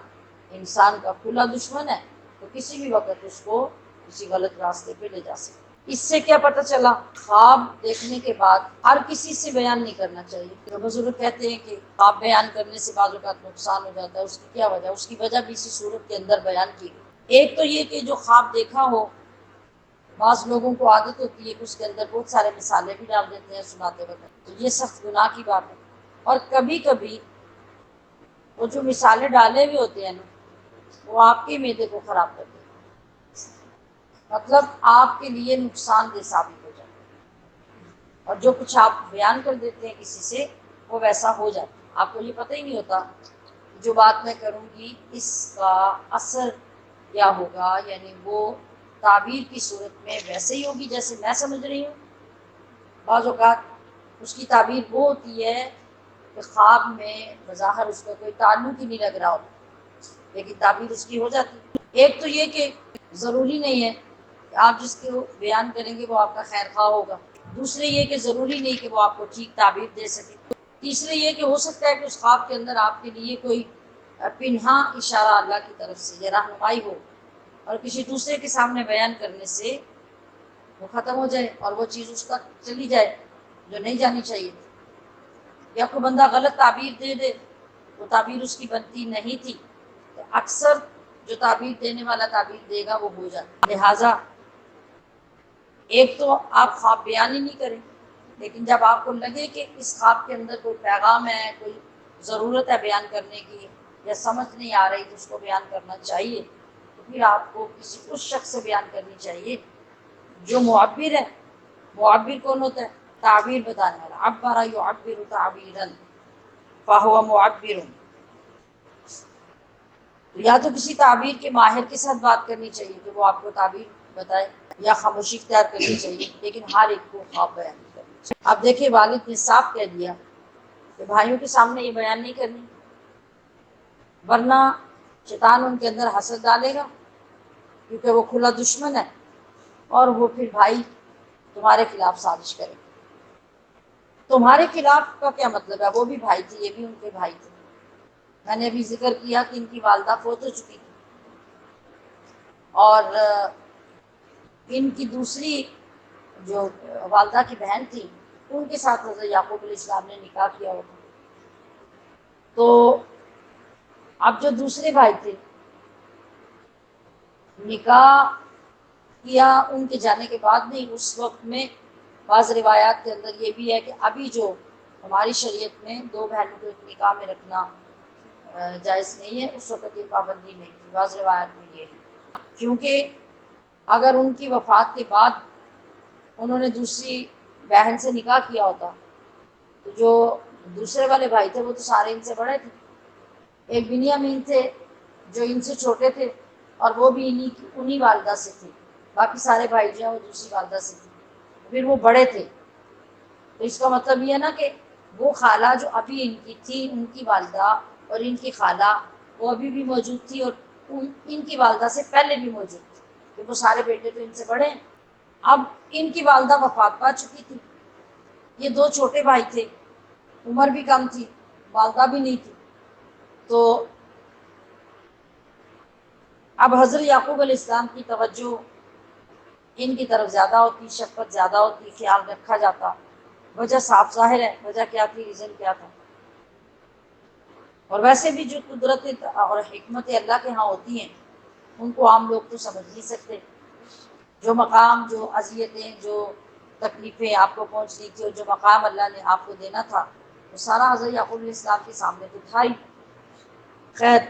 [SPEAKER 1] انسان کا کھلا دشمن ہے، تو کسی بھی وقت اس کو کسی غلط راستے پہ لے جا سکتا۔ اس سے کیا پتہ چلا؟ خواب دیکھنے کے بعد ہر کسی سے بیان نہیں کرنا چاہیے۔ تو بزرگ کہتے ہیں کہ خواب بیان کرنے سے بعض اوقات نقصان ہو جاتا ہے، اس کی کیا وجہ؟ اس کی وجہ بھی اسی صورت کے اندر بیان کی گئی۔ ایک تو یہ کہ جو خواب دیکھا ہو، بعض لوگوں کو عادت ہوتی ہے کہ اس کے اندر بہت سارے مثالیں بھی ڈال دیتے ہیں سناتے وقت، تو یہ سخت گناہ کی بات ہے۔ اور کبھی کبھی وہ جو مثالیں ڈالے ہوئے ہوتے ہیں نا، وہ آپ کے معدے کو خراب کر دیتے ہیں، مطلب آپ کے لیے نقصان دہ ثابت ہو جاتا ہے، اور جو کچھ آپ بیان کر دیتے ہیں کسی سے وہ ویسا ہو جاتا ہے، آپ کو یہ پتہ ہی نہیں ہوتا جو بات میں کروں گی اس کا اثر کیا ہوگا، یعنی وہ تعبیر کی صورت میں ویسے ہی ہوگی جیسے میں سمجھ رہی ہوں۔ بعض اوقات اس کی تعبیر وہ ہوتی ہے کہ خواب میں بظاہر اس کا کوئی تعلق ہی نہیں لگ رہا ہوتا، لیکن تعبیر اس کی ہو جاتی ہے۔ ایک تو یہ کہ ضروری نہیں ہے کہ آپ جس کو بیان کریں گے وہ آپ کا خیر خواہ ہوگا، دوسرے یہ کہ ضروری نہیں کہ وہ آپ کو ٹھیک تعبیر دے سکے، تیسرے یہ کہ ہو سکتا ہے کہ اس خواب کے اندر آپ کے لیے کوئی پنہاں اشارہ اللہ کی طرف سے یا رہنمائی ہو، اور کسی دوسرے کے سامنے بیان کرنے سے وہ ختم ہو جائے اور وہ چیز اس تک چلی جائے جو نہیں جانی چاہیے تھی، یا کوئی بندہ غلط تعبیر دے دے، وہ تعبیر اس کی بنتی نہیں تھی، تو اکثر جو تعبیر دینے والا تعبیر دے گا وہ ہو جاتا۔ لہٰذا ایک تو آپ خواب بیان ہی نہیں کریں، لیکن جب آپ کو لگے کہ اس خواب کے اندر کوئی پیغام ہے، کوئی ضرورت ہے بیان کرنے کی، یا سمجھ نہیں آ رہی تو اس کو بیان کرنا چاہیے، تو پھر آپ کو کسی اس شخص سے بیان کرنی چاہیے جو معبر ہے۔ معبر کون ہوتا ہے؟ تعبیر بتانے والا۔ عبر یعبر تعبیرا فہو معبر، یا تو کسی تعبیر کے ماہر کے ساتھ بات کرنی چاہیے کہ وہ آپ کو تعبیر بتائے، یا خاموشی اختیار کرنی چاہیے، لیکن ہر ایک کو خواب بیان نہیں کرنا چاہیے۔ اب دیکھیں والد نے صاف کہہ دیا کہ بھائیوں کے سامنے یہ بیان نہیں کرنی، ورنہ شیطان ان کے اندر حسد ڈالے گا، کیونکہ وہ کھلا دشمن ہے، اور وہ پھر بھائی تمہارے خلاف سازش کرے گا۔ تمہارے خلاف کا کیا مطلب ہے؟ وہ بھی بھائی تھے، یہ بھی ان کے بھائی تھے۔ میں نے ابھی ذکر کیا کہ ان کی والدہ فوت ہو چکی تھی، اور ان کی دوسری جو والدہ کی بہن تھی ان کے ساتھ حضرت یعقوب علیہ السلام نے نکاح کیا ہوا تھا۔ تو اب جو دوسرے بھائی تھے، نکاح کیا ان کے جانے کے بعد نہیں، اس وقت میں بعض روایات کے اندر یہ بھی ہے کہ ابھی جو ہماری شریعت میں دو بہنوں کو ایک نکاح میں رکھنا جائز نہیں ہے، اس وقت یہ پابندی نہیں تھی، بعض روایات میں یہ ہے، کیونکہ اگر ان کی وفات کے بعد انہوں نے دوسری بہن سے نکاح کیا ہوتا تو جو دوسرے والے بھائی تھے وہ تو سارے ان سے بڑے تھے، ایک بنیامین تھے جو ان سے چھوٹے تھے، اور وہ بھی انہی والدہ سے تھے، باقی سارے بھائی جو ہیں وہ دوسری والدہ سے تھے، پھر وہ بڑے تھے۔ تو اس کا مطلب یہ ہے نا کہ وہ خالہ جو ابھی ان کی تھی، ان کی والدہ اور ان کی خالہ وہ ابھی بھی موجود تھی، اور ان کی والدہ سے پہلے بھی موجود تھی، کہ وہ سارے بیٹے تو ان سے بڑے ہیں۔ اب ان کی والدہ وفات پا چکی تھی، یہ دو چھوٹے بھائی تھے، عمر بھی کم تھی، والدہ بھی نہیں تھی، تو اب حضرت یعقوب علیہ السلام کی توجہ ان کی طرف زیادہ ہوتی، شفقت زیادہ ہوتی، خیال رکھا جاتا۔ وجہ صاف ظاہر ہے، وجہ کیا تھی، ریزن کیا تھا۔ اور ویسے بھی جو قدرت اور حکمت اللہ کے ہاں ہوتی ہیں ان کو عام لوگ تو سمجھ نہیں سکتے۔ جو مقام، جو اذیتیں، جو تکلیفیں آپ کو پہنچنی تھی، اور جو مقام اللہ نے آپ کو دینا تھا، وہ سارا حضرت یعقوب علیہ السلام کے سامنے تو تھا ہی۔ خیر،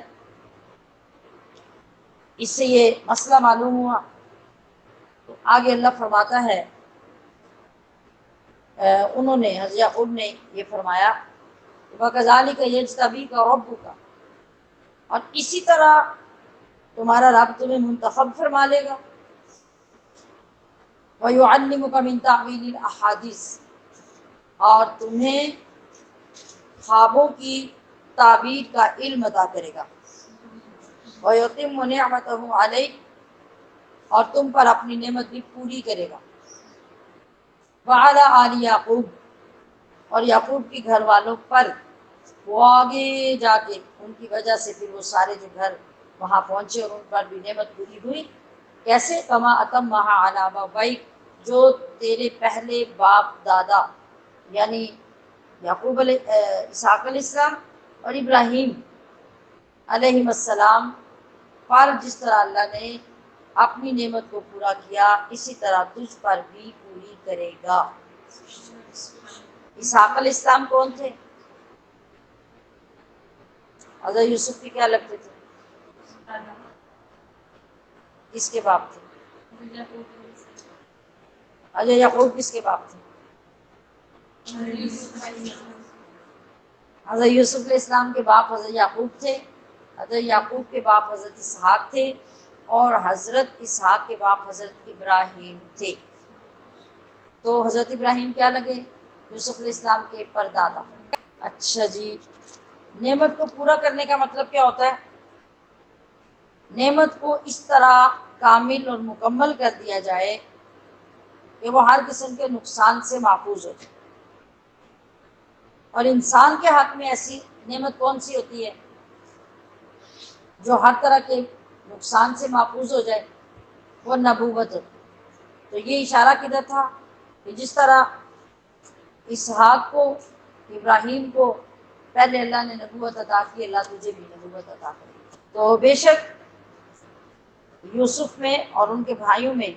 [SPEAKER 1] اس سے یہ مسئلہ معلوم ہوا، تو آگے اللہ فرماتا ہے انہوں نے، حضرت یعقوب نے یہ فرمایا وَكَذَلِكَ يَجْتَبِيكَ رَبُّكَ، اور اسی طرح تمہارا رب تمہیں منتخب فرما لے گا، وَيُعَلِّمُكَ مِن تَعْوِيلِ الْأَحَادِيثِ، اور تمہیں خوابوں کی تعبیر کا علم عطا کرے گا، وَيُتِمُّ نِعْمَتَهُ عَلَيْكَ، اور تم پر اپنی نعمت بھی پوری کرے گا، وَعَلَىٰ آلِ یعقوب، اور یعقوب کے گھر والوں پر، وہ آگے جا کے ان کی وجہ سے پھر وہ سارے جو گھر وہاں پہنچے اور ان پر بھی نعمت پوری ہوئی۔ کیسے؟ کما اتمھا علی ابویک، جو تیرے پہلے باپ دادا یعنی یعقوب اسحاق علیہ السلام اور ابراہیم علیہ السلام پر جس طرح اللہ نے اپنی نعمت کو پورا کیا، اسی طرح تجھ پر بھی پوری کرے گا۔ اسحاق علیہ السلام کون تھے؟ حضرت یوسف کے کیا لگتے تھے؟ کس کے باپ تھے؟ حضرت یعقوب کس کے باپ تھے؟ حضرت یوسف علیہ السلام کے باپ حضرت یعقوب تھے، حضرت یعقوب کے باپ حضرت اسحاق تھے، اور حضرت اسحاق کے باپ حضرت ابراہیم تھے۔ تو حضرت ابراہیم کیا لگے؟ یوسف علیہ السلام کے پردادا۔ اچھا جی، نعمت کو پورا کرنے کا مطلب کیا ہوتا ہے؟ نعمت کو اس طرح کامل اور مکمل کر دیا جائے کہ وہ ہر قسم کے نقصان سے محفوظ ہو جائے۔ اور انسان کے حق میں ایسی نعمت کون سی ہوتی ہے جو ہر طرح کے نقصان سے محفوظ ہو جائے؟ وہ نبوت ہوتی ہے۔ تو یہ اشارہ کدھر تھا کہ جس طرح اسحاق کو، ابراہیم کو پہلے اللہ نے نبوت عطا کی، اللہ تجھے بھی نبوت عطا کرے۔ تو بے شک یوسف میں اور ان کے بھائیوں میں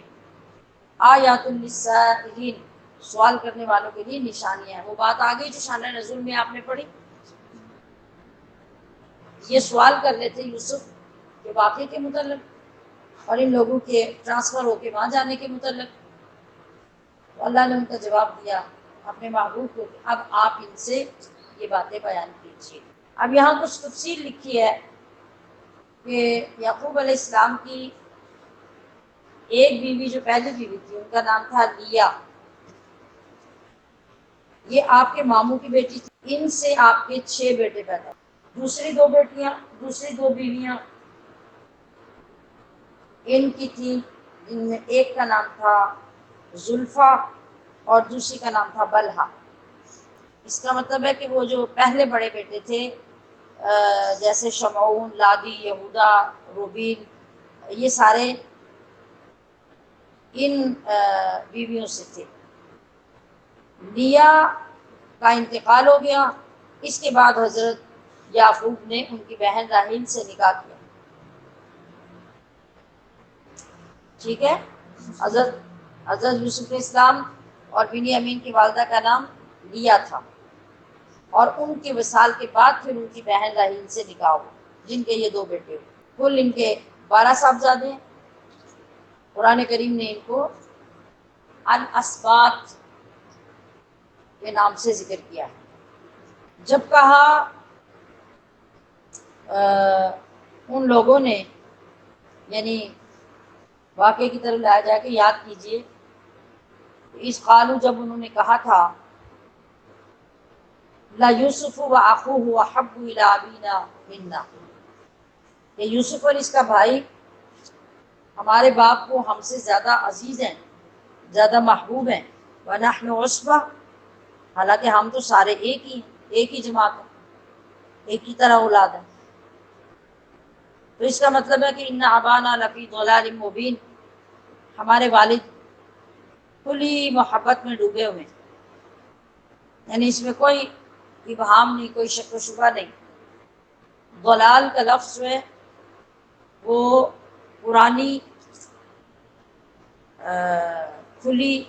[SPEAKER 1] آیات للسائلین، سوال کرنے والوں کے لیے نشانیاں ہیں۔ وہ بات آ گئی جو شانہ نزول میں آپ نے پڑھی، یہ سوال کر رہے تھے یوسف کے واقعے کے متعلق اور ان لوگوں کے ٹرانسفر ہو کے وہاں جانے کے متعلق۔ تو اللہ نے ان کا جواب دیا اپنے محبوب کو کہ اب آپ ان سے یہ باتیں بیان کیجیے۔ اب یہاں کچھ تفصیل لکھی ہے کہ یعقوب علیہ السلام کی ایک بیوی جو پہلی بیوی تھی ان کا نام تھا لیا، یہ آپ کے ماموں کی بیٹی تھی، ان سے آپ کے 6 بیٹے پیدا ہوئے۔ دوسری دو بیویاں ان کی تھیں، جن میں ایک کا نام تھا زلفا اور دوسری کا نام تھا بلہا۔ اس کا مطلب ہے کہ وہ جو پہلے بڑے بیٹے تھے جیسے شمعون، لادی، یہودا، روبین، یہ سارے ان بیویوں سے تھے۔ لیا کا انتقال ہو گیا، اس کے بعد حضرت یعقوب نے ان کی بہن راحیل سے نکاح کیا۔ ٹھیک ہے، حضرت یوسف علیہ السلام اور بنیامین کی والدہ کا نام لیا تھا، اور ان کے وصال کے بعد پھر ان کی بہن راحیل سے نکاح ہوا، جن کے یہ 2 بیٹے ہوئے۔ کل ان کے 12 صاحبزادے ہیں۔ قرآن کریم نے ان کو الاسباط کے نام سے ذکر کیا ہے۔ جب کہا ان لوگوں نے، یعنی واقعے کی طرف لایا جائے کہ یاد کیجئے، اس قالو، جب انہوں نے کہا تھا لا یوسف و اخوہ احب الی ابینا منا، کہ یوسف اور اس کا بھائی ہمارے باپ کو ہم سے زیادہ عزیز ہیں، زیادہ محبوب ہیں، ونحن عصبہ، حالانکہ ہم تو سارے ایک ہی جماعت ہیں، ایک ہی طرح اولاد ہیں۔ تو اس کا مطلب ہے کہ ان ابانا لفی ضلال مبین، ہمارے والد کھلی محبت میں ڈوبے ہوئے ہیں، یعنی اس میں کوئی ابہام نہیں، کوئی شک و شبہ نہیں۔ ضلال کا لفظ جو ہے وہ پرانی کھلی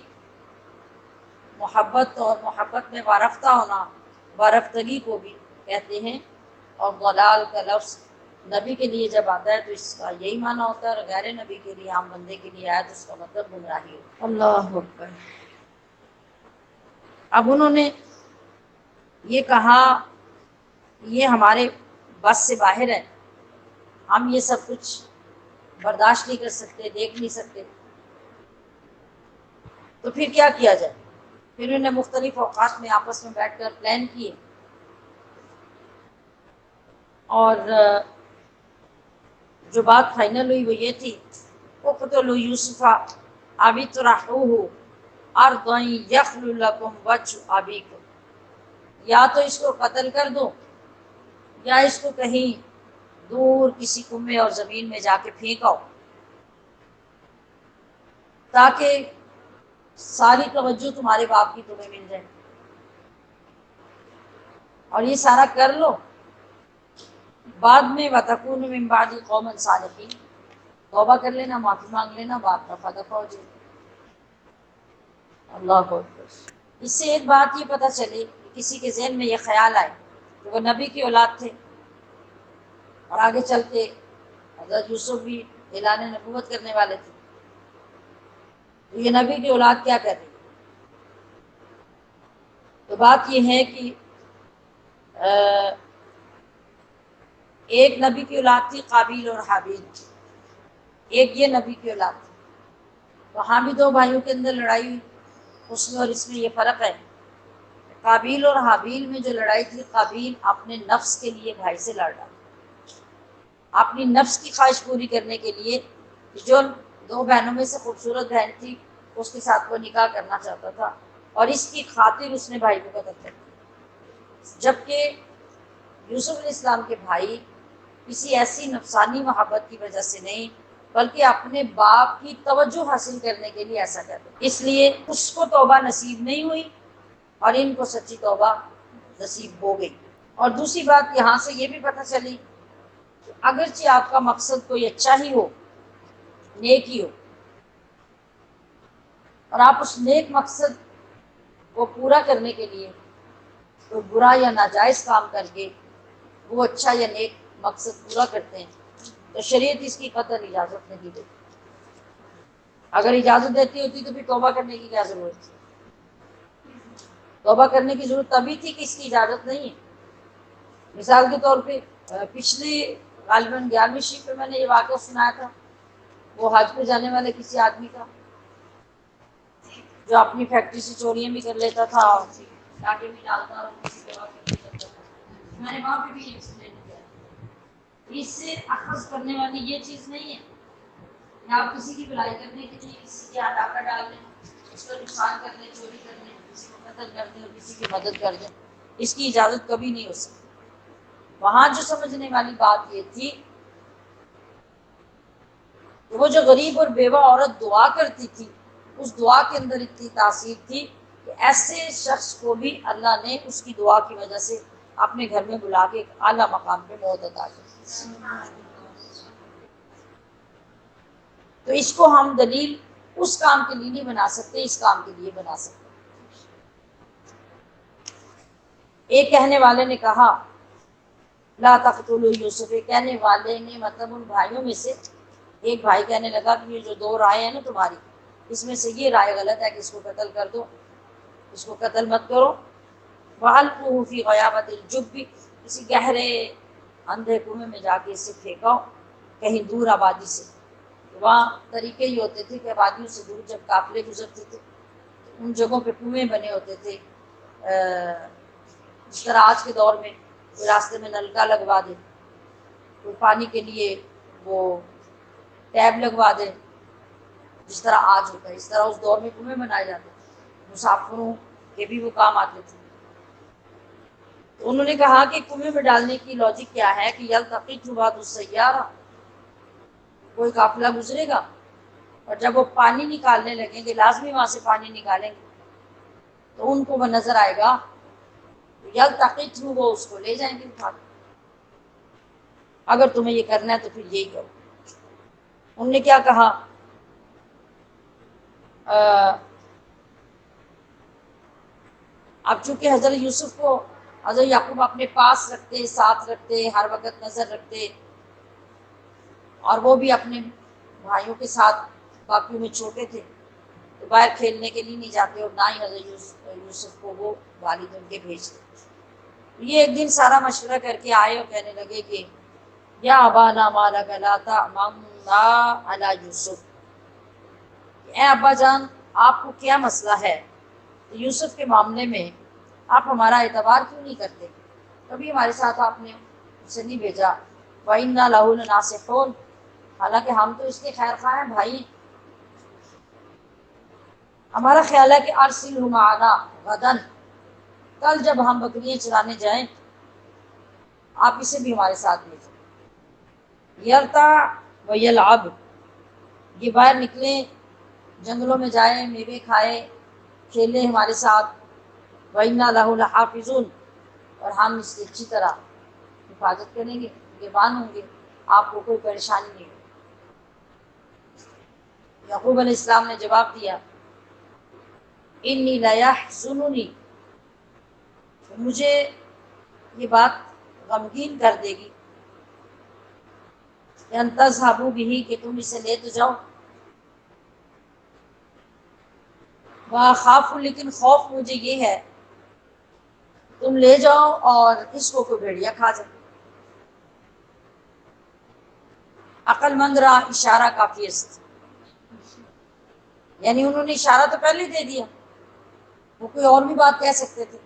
[SPEAKER 1] محبت اور محبت میں وارفتہ ہونا، وارفتگی کو بھی کہتے ہیں، اور ضلال کا لفظ نبی کے لیے جب آتا ہے تو اس کا یہی معنی ہوتا ہے، اور غیر نبی کے لیے، عام بندے کے لیے آیا تو اس کا مطلب گمراہی ہے۔ اللہ اکبر۔ اب انہوں نے یہ کہا یہ ہمارے بس سے باہر ہے، ہم یہ سب کچھ برداشت نہیں کر سکتے، دیکھ نہیں سکتے، تو پھر کیا کیا جائے؟ پھر انہوں نے مختلف اوقات میں آپس میں بیٹھ کر پلان کیے، اور جو بات فائنل ہوئی وہ یہ تھی اقتلوا یوسف او اطرحوہ ارضا یخل لکم وجہ ابیکم، یا تو اس کو قتل کر دو یا اس کو کہیں دور کسی کنبے اور زمین میں جا کے پھینکاؤ، تاکہ ساری توجہ تمہارے باپ کی تمہیں مل جائے، اور یہ سارا کر لو، بعد میں وَتَكُونُ مِن بَعْدِ قَوْمًا صَالِحِينَ، توبہ کر لینا، معافی مانگ لینا، بات رفع دفع ہو جائے۔ اللہ اکبر۔ اس سے ایک بات یہ پتہ چلی کہ کسی کے ذہن میں یہ خیال آئے کہ وہ نبی کی اولاد تھے، اور آگے چل کے حضرت یوسف بھی اعلان نبوت کرنے والے تھے، تو یہ نبی کی اولاد کیا کر رہی؟ تو بات یہ ہے کہ ایک نبی کی اولاد تھی قابیل اور حابیل، ایک یہ نبی کی اولاد تھی۔ وہاں بھی دو بھائیوں کے اندر لڑائی ہوئی، اس میں اور اس میں یہ فرق ہے، قابیل اور حابیل میں جو لڑائی تھی، قابیل اپنے نفس کے لیے بھائی سے لڑ رہا، اپنی نفس کی خواہش پوری کرنے کے لیے، جو دو بہنوں میں سے خوبصورت بہن تھی اس کے ساتھ وہ نکاح کرنا چاہتا تھا، اور اس کی خاطر اس نے بھائی کو قتل کر دیا۔ جبکہ یوسف علیہ السلام کے بھائی کسی ایسی نفسانی محبت کی وجہ سے نہیں، بلکہ اپنے باپ کی توجہ حاصل کرنے کے لیے ایسا کرتے، اس لیے اس کو توبہ نصیب نہیں ہوئی اور ان کو سچی توبہ نصیب ہو گئی۔ اور دوسری بات یہاں سے یہ بھی پتہ چلی کہ اگرچہ آپ کا مقصد کوئی اچھا ہی ہو، نیک ہی ہو، اور آپ اس نیک مقصد کو پورا کرنے کے لیے کوئی برا یا ناجائز کام کر کے وہ اچھا یا نیک مقصد پورا کرتے ہیں، تو شریعت اس کی قطعاً اجازت نہیں دیتی۔ اگر اجازت دیتی ہوتی تو پھر توبہ کرنے کی کیا ضرورت تھی؟ توبہ کرنے کی ضرورت تبھی تھی کہ اس کی اجازت نہیں ہے۔ مثال کے طور پہ پچھلی غالباً 11ویں شریف پہ میں نے یہ واقعہ سنایا تھا، وہ حج پہ جانے والے کسی آدمی کا جو اپنی فیکٹری سے چوریاں بھی کر لیتا تھا اور ڈاکے بھی ڈالتا اور کسی جگہ پہ بھی کرتا تھا۔ میں نے وہاں پہ بھی ایکسپلین کیا، اس سے اخذ کرنے والی یہ چیز نہیں ہے کہ آپ کسی کی بھلائی کرنے کے لیے کسی کے یہاں ڈاکہ ڈال دیں، اس کو نقصان کر دیں، چوری کر دیں، کسی کو قتل کر دیں اور کسی کی مدد کر دیں، اس کی اجازت کبھی نہیں ہو سکتی۔ وہاں جو سمجھنے والی بات یہ تھی کہ وہ جو غریب اور بیوہ عورت دعا کرتی تھی، اس دعا کے اندر اتنی تاثیر تھی کہ ایسے شخص کو بھی اللہ نے اس کی دعا کی وجہ سے اپنے گھر میں بلا کے ایک اعلیٰ مقام پہ موت عطا کی۔ تو اس کو ہم دلیل اس کام کے لیے نہیں بنا سکتے، اس کام کے لیے بنا سکتے۔ ایک کہنے والے نے کہا لا تقتلوا یوسف، ایک کہنے والے نے مطلب ان بھائیوں میں سے ایک بھائی کہنے لگا کہ یہ جو دو رائے ہیں نا تمہاری، اس میں سے یہ رائے غلط ہے کہ اس کو قتل کر دو، اس کو قتل مت کرو۔ وَأَلْقُوهُ فِي غَيَابَتِ الْجُبِّ، کسی گہرے اندھے کنویں میں جا کے اسے پھینکاؤ کہیں دور آبادی سے۔ وہاں طریقے ہی ہوتے تھے کہ آبادیوں سے دور جب قافلے گزرتے تھے ان جگہوں پہ کنویں بنے ہوتے تھے، جس طرح آج کے دور میں کوئی راستے میں نلکا لگوا دے، کوئی پانی کے لیے وہ ٹیب لگوا دے، جس طرح آج ہوتا ہے، اس طرح اس دور میں کنویں بنائے جاتے تھے، مسافروں کے بھی وہ کام آتے تھے۔ تو انہوں نے کہا کہ کنویں میں ڈالنے کی لاجک کیا ہے کہ یلتقطہ بعض السیارہ، کوئی قافلہ گزرے گا اور جب وہ پانی نکالنے لگیں گے، لازمی وہاں سے پانی نکالیں گے تو ان کو وہ نظر آئے گا، یلتقطہ وہ اس کو لے جائیں گے اٹھا کے۔ اگر تمہیں یہ کرنا ہے تو پھر یہی کرو۔ انہوں نے کیا کہا، اب چونکہ حضرت یوسف کو حضرت یعقوب اپنے پاس رکھتے، ساتھ رکھتے، ہر وقت نظر رکھتے، اور وہ بھی اپنے بھائیوں کے ساتھ باقیوں میں چھوٹے تھے تو باہر کھیلنے کے لیے نہیں جاتے، اور نہ ہی حضرت یوسف کو وہ والد ان کے بھیجتے۔ یہ ایک دن سارا مشورہ کر کے آئے اور کہنے لگے کہ یا ابانا ما لک لا تأمنا علی یوسف، اے ابا جان آپ کو کیا مسئلہ ہے، یوسف کے معاملے میں آپ ہمارا اعتبار کیوں نہیں کرتے، کبھی ہمارے ساتھ آپ نے اسے نہیں بھیجا۔ وَإِنَّا لَهُ لَنَاصِحُونَ، حالانکہ ہم تو اس کے خیر خواہ ہیں، بھائی ہیں۔ ہمارا خیال ہے کہ ارسلہ معنا غداً، کل جب ہم بکریاں چرانے جائیں آپ اسے بھی ہمارے ساتھ بھیجیں۔ یرتع و یلعب، یہ باہر نکلیں، جنگلوں میں جائیں، میوے کھائے، کھیلیں ہمارے ساتھ۔ وَإِنَّا لَهُ لَحَافِظُونَ، اور ہم اس کی اچھی طرح حفاظت کریں گے، نگہبان ہوں گے، آپ کو کوئی پریشانی نہیں ہوگی۔ یعقوب علیہ السلام نے جواب دیا انی لیحزننی، مجھے یہ بات غمگین کر دے گی کہ ان تذهبوا به، کہ تم اسے لے تو جاؤ، واخاف، لیکن خوف مجھے یہ ہے تم لے جاؤ اور اس کو کوئی بھیڑیا کھا جائے۔ عقل مند رہا، اشارہ کافی است، یعنی انہوں نے اشارہ تو پہلے دے دیا، وہ کوئی اور بھی بات کہہ سکتے تھے،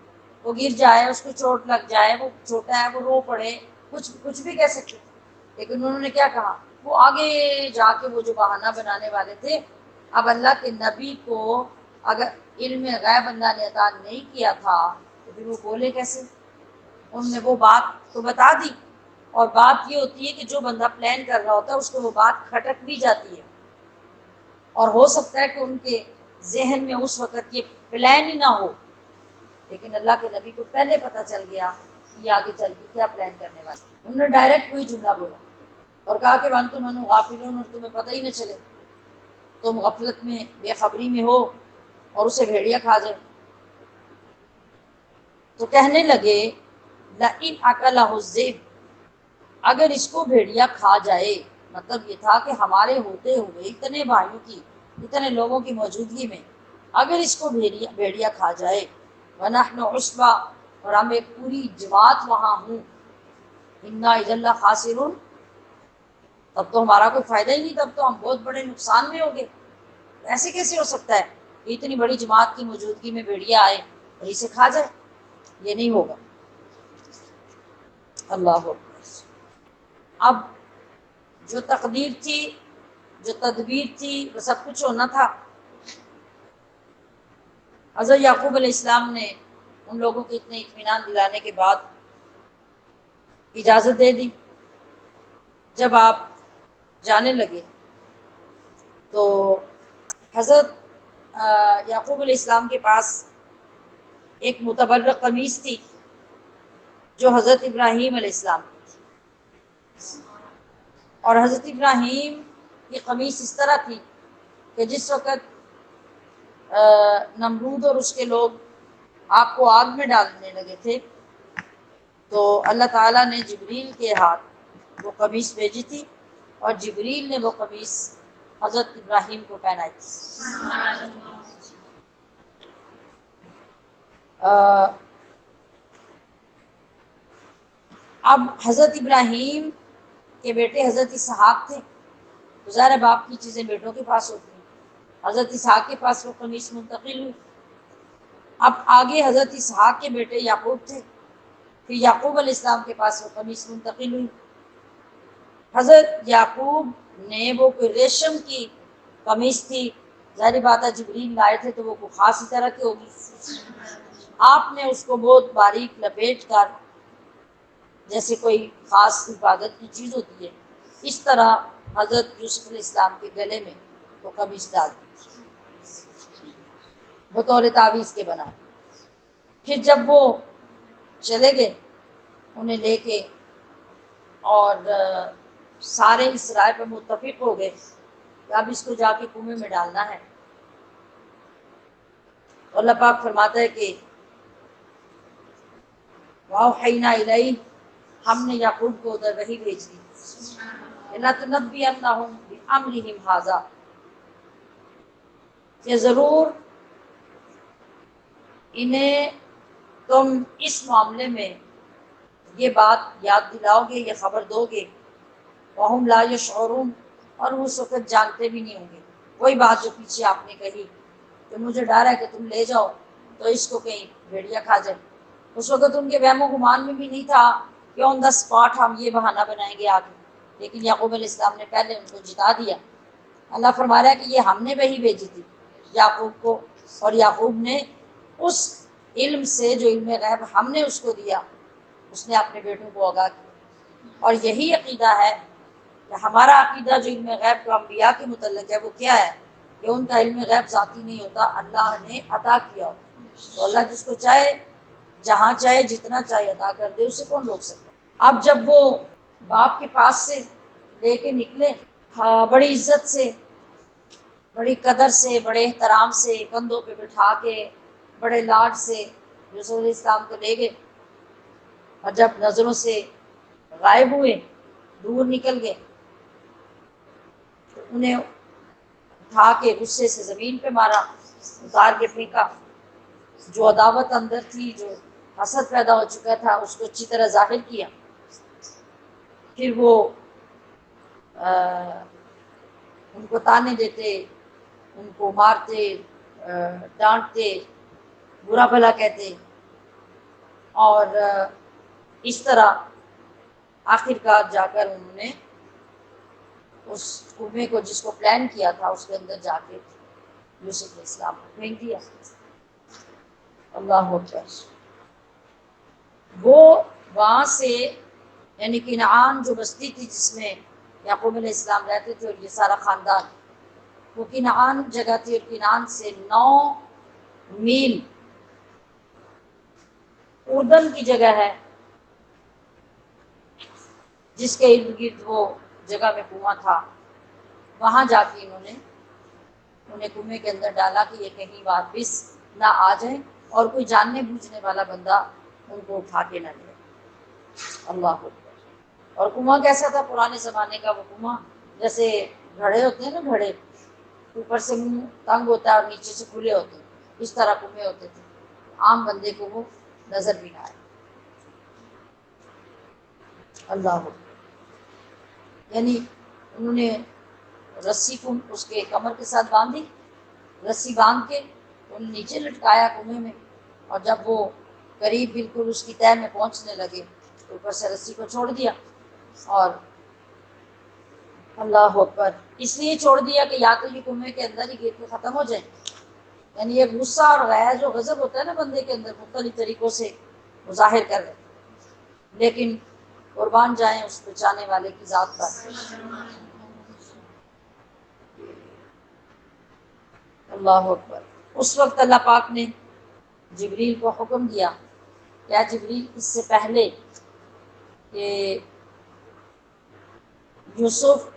[SPEAKER 1] وہ گر جائے، اس کو چوٹ لگ جائے، وہ چھوٹا ہے، وہ رو پڑے، کچھ بھی کہہ سکتے تھے، لیکن انہوں نے کیا کہا؟ وہ آگے جا کے وہ جو بہانہ بنانے والے تھے، اب اللہ کے نبی کو اگر علم غیب اللہ نے عطا نہیں کیا تھا تو پھر وہ بولے کیسے؟ انہوں نے وہ بات تو بتا دی، اور بات یہ ہوتی ہے کہ جو بندہ پلان کر رہا ہوتا ہے اس کو وہ بات کھٹک بھی جاتی ہے، اور ہو سکتا ہے کہ ان کے ذہن میں اس وقت یہ پلان ہی نہ ہو، لیکن اللہ کے نبی کو پہلے پتہ چل گیا کہ یہ آگے چل کے کیا پلان کرنے والے۔ انہوں نے ڈائریکٹ وہی جملہ بولا اور کہا کہ وَأَنْتُمْ غَافِلُونَ، اور تمہیں پتہ ہی نہ چلے، تم غفلت میں، بے خبری میں ہو اور اسے بھیڑیا کھا جائے۔ تو کہنے لگے لَإِنْ أَكَلَهُ الذِّئْبُ، اگر اس کو بھیڑیا کھا جائے، مطلب یہ تھا کہ ہمارے ہوتے ہوئے اتنے بھائیوں کی، اتنے لوگوں کی موجودگی میں اگر اس کو بھیڑیا کھا جائے، وَنَحْنُ عُصْبَةٌ، اور ہم ایک پوری جماعت وہاں ہوں، اِنَّا إِذًا لَخَاسِرُونَ، تب تو ہمارا کوئی فائدہ ہی نہیں، تب تو ہم بہت بڑے نقصان میں ہو گے۔ ایسے کیسے ہو سکتا ہے کہ اتنی بڑی جماعت کی موجودگی میں بھیڑیا آئے اور اسے کھا جائے؟ یہ نہیں ہوگا۔ اللہ اکبر۔ اب جو تقدیر تھی، جو تدبیر تھی، وہ سب کچھ ہونا تھا۔ حضرت یعقوب علیہ السلام نے ان لوگوں کو اتنے اطمینان دلانے کے بعد اجازت دے دی۔ جب آپ جانے لگے تو حضرت یعقوب علیہ السلام کے پاس ایک متبرق قمیص تھی جو حضرت ابراہیم علیہ السلام کی تھی، اور حضرت ابراہیم کی قمیص اس طرح تھی کہ جس وقت نمرود اور اس کے لوگ آپ کو آگ میں ڈالنے لگے تھے تو اللہ تعالیٰ نے جبریل کے ہاتھ وہ قمیص بھیجی تھی، اور جبریل نے وہ قمیص حضرت ابراہیم کو پہنائی تھی۔ اب حضرت ابراہیم کے بیٹے حضرت اسحاق تھے، تو ظاہر باپ کی چیزیں بیٹوں کے پاس ہوتی ہیں، حضرت اسحاق کے پاس وہ قمیص منتقل ہوئی۔ اب آگے حضرت اسحاق کے بیٹے یعقوب تھے، پھر یعقوب علیہ السلام کے پاس وہ قمیص منتقل ہوئی۔ حضرت یعقوب نے وہ کوئی ریشم کی قمیص تھی، ظاہر بات ہے جبریل لائے تھے تو وہ کوئی خاص ہی طرح کی ہوگی، آپ نے اس کو بہت باریک لپیٹ کر، جیسے کوئی خاص عبادت کی چیز ہوتی ہے، اس طرح حضرت یوسف علیہ السلام کے گلے میں وہ قمیص ڈال دی بطور تعویذ کے بنا۔ پھر جب وہ چلے گئے انہیں لے کے، اور سارے اس رائے پر متفق ہو گئے کہ اب اس کو جا کے کنویں میں ڈالنا ہے، اللہ پاک فرماتا ہے کہ وَأَوْحَيْنَا إِلَيْهِ، ہم نے یعقوب کو ادھر وحی بھیج دی، لَتُنَبِّئَنَّهُم بِأَمْرِهِمْ هَٰذَا، کہ ضرور انہیں تم اس معاملے میں یہ بات یاد دلاؤ گے، یہ خبر دو گے، وَهُمْ لَا يَشْعُرُونَ، اور وہ اس وقت جانتے بھی نہیں ہوں گے۔ وہی بات جو پیچھے آپ نے کہی کہ مجھے ڈر ہے کہ تم لے جاؤ تو اس کو کہیں بھیڑیا کھا جائے، اس وقت ان کے وہم و گمان میں بھی نہیں تھا کہ آن دا اسپاٹ ہم یہ بہانہ بنائیں گے آگے، لیکن یعقوب علیہ السلام نے پہلے ان کو جتا دیا۔ اللہ فرما رہا ہے کہ یہ ہم نے وحی بھیجی تھی یعقوب کو، اور یعقوب نے اس علم سے جو علم غیب ہم نے اس کو دیا، اس نے اپنے بیٹوں کو آگاہ کیا۔ اور یہی عقیدہ ہے کہ ہمارا عقیدہ جو علم غیب کو انبیاء کے متعلق ہے وہ کیا ہے کہ ان کا علم غیب ذاتی نہیں ہوتا، اللہ نے عطا کیا ہوتا، تو اللہ جس کو چاہے جہاں چاہے جتنا چاہے عطا کر دے، اسے کون روک سکتا ہے۔ اب جب وہ باپ کے پاس سے لے کے نکلے، بڑی عزت سے، بڑی قدر سے، بڑے احترام سے، کندھوں پہ بٹھا کے، بڑے لاڈ سے یوسف علیہ السلام کو لے گئے، اور جب نظروں سے غائب ہوئے، دور نکل گئے، تو انہیں اٹھا کے غصے سے زمین پہ مارا، اتار کے پھینکا۔ جو عداوت اندر تھی، جو حسد پیدا ہو چکا تھا اس کو اچھی طرح ظاہر کیا، پھر وہ ان کو تانے دیتے، ان کو مارتے، ڈانٹتے، برا بھلا کہتے، اور اس طرح آخر کار جا کر انہوں نے اس کنویں کو جس کو پلان کیا تھا اس کے اندر جا کے یوسف علیہ السلام کو پھینک دیا۔ اللہ اکبر۔ وہ وہاں سے یعنی کنعان جو بستی تھی جس میں یعقوب علیہ السلام رہتے تھے اور یہ سارا خاندان، وہ کنعان جگہ تھی، اور کنعان سے 9 میل اردن کی جگہ ہے جس کے ارد گرد وہ جگہ میں کنواں تھا، وہاں جا کے انہیں کنویں کے اندر ڈالا کہ یہ کہیں واپس نہ آ جائیں اور کوئی جاننے بوجھنے والا بندہ ان کو اٹھا کے نہ لے۔ اللہ اکبر۔ اور کنواں کیسا تھا پرانے زمانے کا؟ وہ کنواں جیسے گھڑے ہوتے ہیں نا، گھڑے اوپر سے منہ تنگ ہوتا ہے اور نیچے سے کھلے ہوتے ہیں، اس طرح کنویں ہوتے تھے، عام بندے کو وہ نظر بھی نہ آئے۔ اللہ اکبر۔ یعنی انہوں نے رسی کو اس کے کمر کے ساتھ باندھی، رسی باندھ کے انہیں نیچے لٹکایا کنویں میں، اور جب وہ قریب بالکل اس کی تہہ میں پہنچنے لگے تو اوپر سے رسی کو چھوڑ دیا، اور اللہ اکبر، اس لیے چھوڑ دیا کہ یا تو یہ کنویں کے اندر ہی گر کے ختم ہو جائے۔ یعنی یہ غصہ اور غیظ و غضب ہوتا ہے نا بندے کے اندر، مختلف طریقوں سے وہ ظاہر کر رہے، لیکن قربان جائیں اس بچانے والے کی ذات پر۔ اللہ اکبر۔ اس وقت اللہ پاک نے جبریل کو حکم دیا، یا جبریل اس سے پہلے کہ یوسف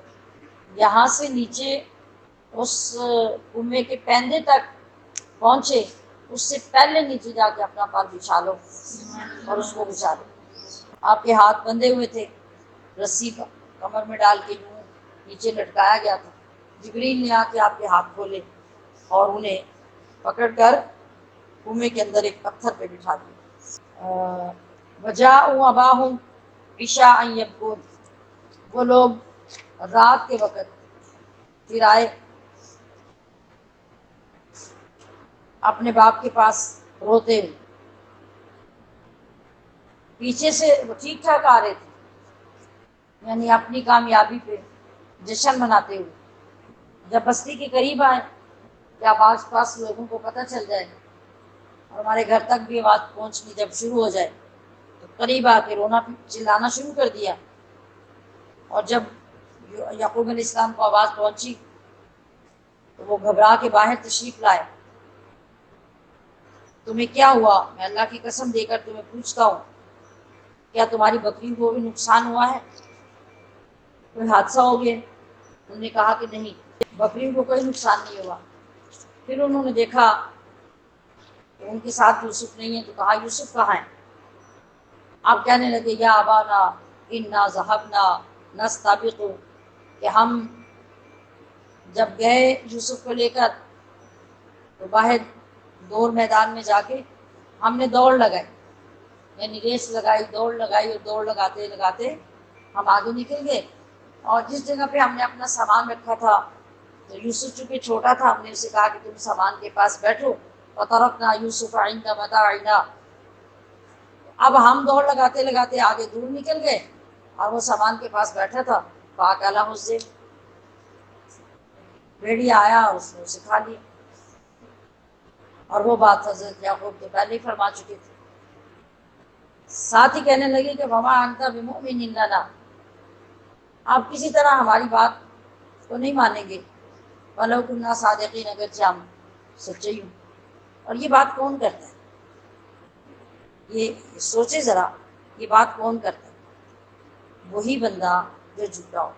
[SPEAKER 1] یہاں سے نیچے اس کنویں کے پیندے تک پہنچے، اس سے پہلے نیچے جا کے اپنا پار بچھا لو اور اس کو بچا لو۔ آپ کے ہاتھ بندھے ہوئے تھے، رسی کا کمر میں ڈال کے یوں نیچے لٹکایا گیا تھا، جبریل نے آ کے آپ کے ہاتھ کھولے اور انہیں پکڑ کر کنویں کے اندر ایک پتھر پہ بٹھا دیا۔ وجاءوا اباہم عشاء یبکون، وہ لوگ رات کے وقت پھر آئے اپنے باپ کے پاس روتے ہوئے، پیچھے سے وہ ٹھیک ٹھاک آ رہے تھے، یعنی اپنی کامیابی پہ جشن مناتے ہوئے۔ جب بستی کے قریب آئے کہ اب آس پاس لوگوں کو پتہ چل جائے اور ہمارے گھر تک بھی آواز پہنچنی جب شروع ہو جائے، تو قریب آ کے رونا چلانا شروع کر دیا۔ اور جب یعقوب علیہ السلام کو آواز پہنچی تو وہ گھبرا کے باہر تشریف لائے۔ تمہیں کیا ہوا؟ میں اللہ کی قسم دے کر تمہیں پوچھتا ہوں، کیا تمہاری بکری کو بھی نقصان ہوا ہے؟ کوئی حادثہ ہو گیا؟ انہوں نے کہا کہ نہیں، بکری کو کوئی نقصان نہیں ہوا۔ پھر انہوں نے دیکھا کہ ان کے ساتھ یوسف نہیں ہے، تو کہا یوسف کہاں ہے؟ آپ کہنے لگے یا ابانا انا ذهبنا نستبق، کہ ہم جب گئے یوسف کو لے کر تو باہر دور میدان میں جا کے ہم نے دوڑ لگائی، یعنی ریس لگائی، دوڑ لگائی، اور دوڑ لگاتے لگاتے ہم آگے نکل گئے، اور جس جگہ پہ ہم نے اپنا سامان رکھا تھا تو یوسف چونکہ چھوٹا تھا، ہم نے اسے کہا کہ تم سامان کے پاس بیٹھو، وترکنا یوسف عند متاعنا۔ اب ہم دوڑ لگاتے لگاتے آگے دور نکل گئے اور وہ سامان کے پاس بیٹھا تھا، فاکلہ الذئب، بھیڑیا آیا اور اس نے اسے کھا لیا۔ اور وہ بات حضرت یعقوب تو پہلے ہی فرما چکے تھے۔ ساتھ ہی کہنے لگے کہ وما انت بمؤمن لنا، آپ کسی طرح ہماری بات کو نہیں مانیں گے، ولو کنا صادقین، اگرچہ ہم سچے ہوں۔ اور یہ بات کون کرتا ہے؟ یہ سوچے ذرا، یہ بات کون کرتا ہے؟ وہی بندہ جو جھوٹا ہو،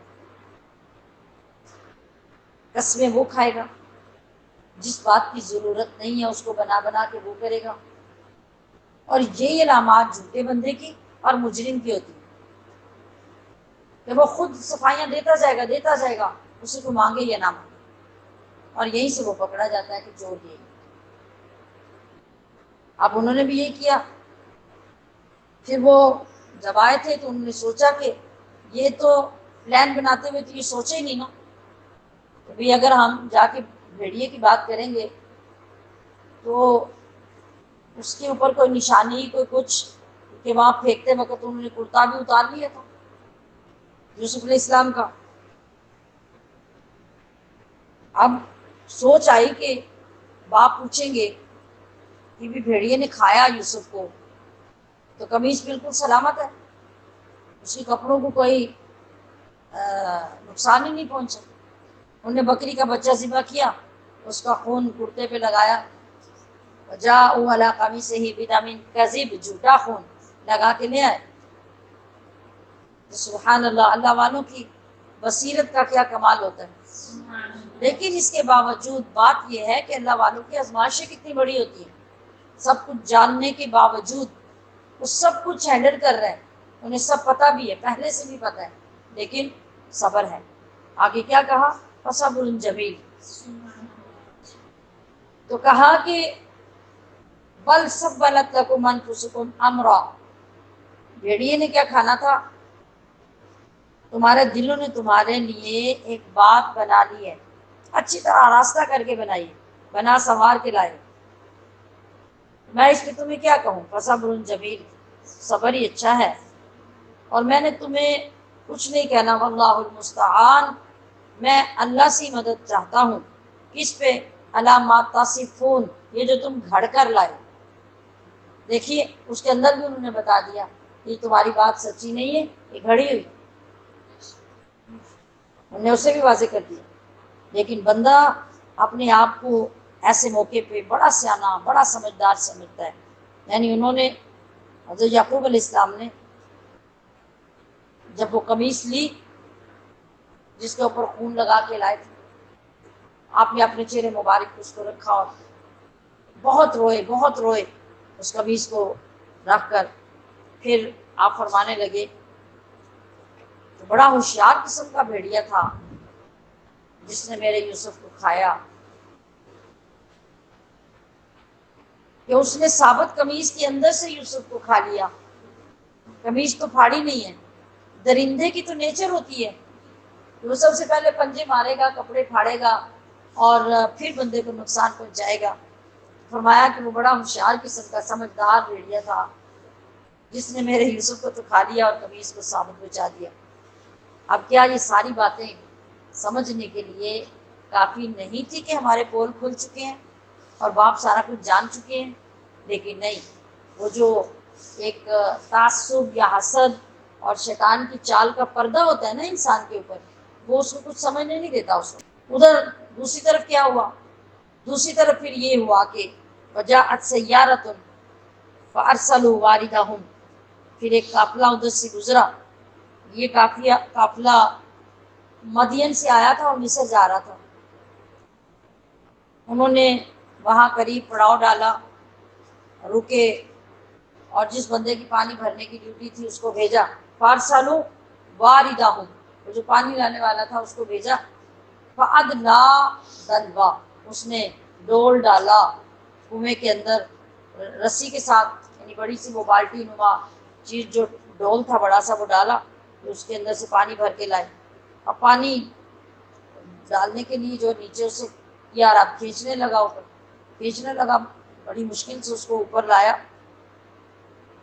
[SPEAKER 1] قسمیں وہ کھائے گا، جس بات کی ضرورت نہیں ہے اس کو بنا بنا کے وہ کرے گا۔ اور یہ علامات جھوٹے بندے کی اور مجرم کی ہوتی ہیں کہ وہ خود صفائیاں دیتا جائے گا، اسے کو مانگے یا نہ مانگے، اور یہیں سے وہ پکڑا جاتا ہے کہ چور یہی۔ اب انہوں نے بھی یہی کیا، پھر وہ جب آئے تھے تو انہوں نے سوچا کہ یہ تو پلان بناتے ہوئے تو یہ سوچے ہی نہیں نا کہ بھئی اگر ہم جا کے بھیڑیے کی بات کریں گے تو اس کے اوپر کوئی نشانی کوئی کچھ کہ وہاں پھینکتے وقت انہوں نے کرتا بھی اتار لیا تھا یوسف علیہ السلام کا. اب سوچ آئی کہ باپ پوچھیں گے کہ بھی بھیڑیے نے کھایا یوسف کو تو قمیص بالکل سلامت ہے, اس کے کپڑوں کو کوئی نقصان ہی نہیں پہنچا. انہوں نے بکری کا بچہ ذبح کیا, اس کا خون کرتے پہ لگایا, وجاءوا علی قمیصہ بدم کذب, جھوٹا خون لگا کے لے آئے. تو سبحان اللہ, اللہ والوں کی بصیرت کا کیا کمال ہوتا ہے. لیکن اس کے باوجود بات یہ ہے کہ اللہ والوں کی آزمائشیں کتنی بڑی ہوتی ہیں, سب کچھ جاننے کے باوجود وہ سب کچھ ہینڈل کر رہے ہیں, انہیں سب پتہ بھی ہے, پہلے سے بھی پتہ ہے, لیکن صبر ہے. آگے کیا کہا, فصبر جمیل, تو کہا کہ بل سولت لکم انفسکم امرا, بھیڑیے نے کیا کھانا تھا, تمہارے دلوں نے تمہارے لیے ایک بات بنا لی ہے, اچھی طرح راستہ کر کے بنائی, بنا سنوار کے لائے. میں اس لیے تمہیں کیا کہوں, فصبر جمیل, صبر ہی اچھا ہے. اور میں نے تمہیں کچھ نہیں کہنا, واللہ المستعان, میں اللہ سے مدد چاہتا ہوں. کس پہ, علامات تصفون, یہ جو تم گھڑ کر لائے. دیکھیے اس کے اندر بھی انہوں نے بتا دیا یہ تمہاری بات سچی نہیں ہے, یہ گھڑی ہوئی. انہوں نے اسے بھی واضح کر دیا. لیکن بندہ اپنے آپ کو ایسے موقع پہ بڑا سیانا بڑا سمجھدار سمجھتا ہے. یعنی انہوں نے, حضرت یعقوب علیہ السلام نے جب وہ قمیص لی جس کے اوپر خون لگا کے لائے تھے, آپ نے اپنے چہرے مبارک اس کو رکھا اور بہت روئے بہت روئے اس قمیص کو رکھ کر. پھر آپ فرمانے لگے کہ بڑا ہوشیار قسم کا بھیڑیا تھا جس نے میرے یوسف کو کھایا, کہ اس نے ثابت قمیص کے اندر سے یوسف کو کھا لیا. قمیص تو پھاڑی نہیں ہے, درندے کی تو نیچر ہوتی ہے, وہ سب سے پہلے پنجے مارے گا, کپڑے پھاڑے گا اور پھر بندے کو نقصان پہنچائے گا. فرمایا کہ وہ بڑا ہوشیار قسم کا سمجھدار بھیڑیا تھا جس نے میرے یوسف کو تو کھا لیا اور قمیص کو ثابت بچا دیا. اب کیا یہ ساری باتیں سمجھنے کے لیے کافی نہیں تھی کہ ہمارے پول کھل چکے ہیں اور باپ سارا کچھ جان چکے ہیں؟ لیکن نہیں, وہ جو ایک تعصب یا حسد اور شیطان کی چال کا پردہ ہوتا ہے نا انسان کے اوپر, وہ اس کو کچھ سمجھنے نہیں دیتا. اس کو ادھر دوسری طرف کیا ہوا, دوسری طرف پھر یہ ہوا کہ وجاءت سیارۃ فارسلوا واردہم, پھر ایک قافلہ ادھر سے گزرا. یہ قافلہ مدین سے آیا تھا اور مصر جا رہا تھا. انہوں نے وہاں قریب پڑاؤ ڈالا, رکے, اور جس بندے کی پانی بھرنے کی ڈیوٹی تھی اس کو بھیجا. فارسلوا واردہم, وہ جو پانی لانے والا تھا اس کو بھیجا. فَأَدْلَىٰ دَلْوَا, اس نے ڈول ڈالا کنویں کے اندر رسی کے ساتھ, یعنی بڑی سی وہ بالٹی نما چیز جو ڈول تھا بڑا سا وہ ڈالا, اس کے اندر سے پانی بھر کے لائے. اب پانی ڈالنے کے لیے جو نیچے سے یار اب کھینچنے لگا, اوپر کھینچنے لگا, بڑی مشکل سے اس کو اوپر لایا.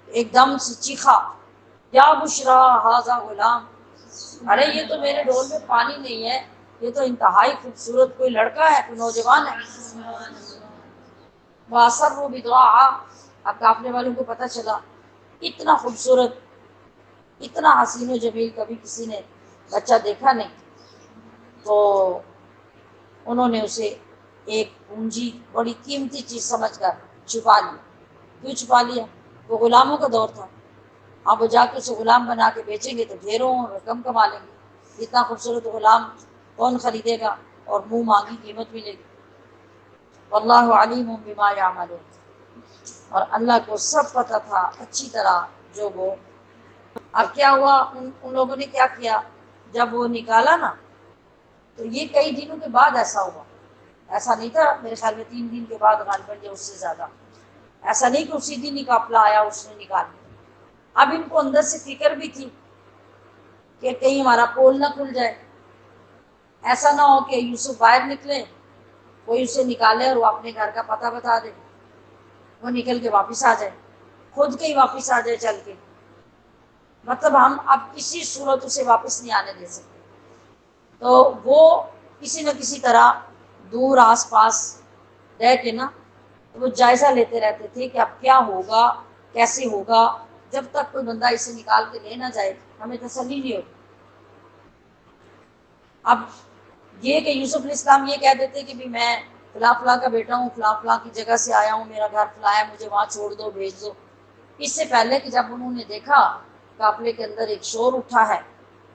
[SPEAKER 1] ایک دم سے چیخا, یا بشرا ھذا غلام, ارے یہ تو میرے ڈول میں پانی نہیں ہے, یہ تو انتہائی خوبصورت کوئی لڑکا ہے, کوئی نوجوان ہے. وَأَسَرُّوا بِضَاعَةً, اب قافلے والوں کو پتہ چلا اتنا خوبصورت اتنا حسین و جمیل کبھی کسی نے بچہ دیکھا نہیں. تو انہوں نے اسے ایک پونجی بڑی قیمتی چیز سمجھ کر چھپا لی. کیوں چھپا لیا؟ وہ غلاموں کا دور تھا, اب وہ جا کے اسے غلام بنا کے بیچیں گے تو ڈھیروں رقم کما لیں گے. اتنا خوبصورت غلام کون خریدے گا, اور منہ مانگی قیمت ملے گی. واللہ علیم بما یعملون, اور اللہ کو سب پتہ تھا اچھی طرح جو وہ. اب کیا ہوا, ان لوگوں نے کیا کیا, جب وہ نکالا نا تو یہ کئی دنوں کے بعد ایسا ہوا. ایسا نہیں تھا, میرے خیال میں 3 دن کے بعد غالباً یا اس سے زیادہ. ایسا نہیں کہ اسی دن ہی قافلہ آیا اس نے نکال لیا. اب ان کو اندر سے فکر بھی تھی کہ کہیں ہمارا پول نہ کھل جائے، ایسا نہ ہو کہ یوسف باہر نکلے، کوئی اسے نکالے اور وہ اپنے گھر کا پتہ بتا دے، وہ نکل کے واپس آ جائے، خود کہیں واپس آ جائے چل کے، مطلب ہم اب کسی صورت اسے واپس نہیں آنے دے سکتے۔ تو وہ کسی نہ کسی طرح دور آس پاس رہ کے نا وہ جائزہ لیتے رہتے تھے کہ اب کیا ہوگا، کیسے ہوگا، جب تک کوئی بندہ اسے نکال کے لے نہ جائے ہمیں تسلی نہیں ہوتی۔ اب یہ کہ یوسف علیہ السلام یہ کہہ دیتے کہ بھی میں فلاں فلاں کا بیٹا ہوں، فلاں فلاں کی جگہ سے آیا ہوں، میرا گھر فلاں ہے، مجھے وہاں چھوڑ دو، بھیج دو، اس سے پہلے کہ جب انہوں نے دیکھا قافلے کے اندر ایک شور اٹھا ہے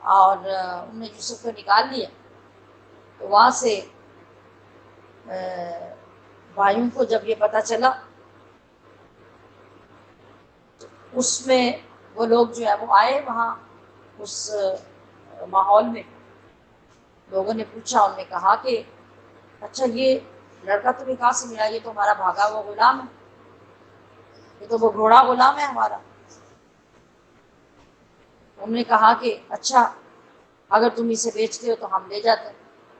[SPEAKER 1] اور انہوں نے یوسف کو نکال لیا، تو وہاں سے بھائیوں کو جب یہ پتہ چلا، اس میں وہ لوگ جو ہے وہ آئے وہاں اس ماحول میں، لوگوں نے پوچھا، انہوں نے کہا کہ اچھا یہ لڑکا تمہیں کہاں سے ملا؟ یہ تو ہمارا بھاگا ہوا غلام ہے، یہ تو وہ گھوڑا غلام ہے ہمارا۔ انہوں نے کہا کہ اچھا اگر تم اسے بیچتے ہو تو ہم لے جاتے ہیں۔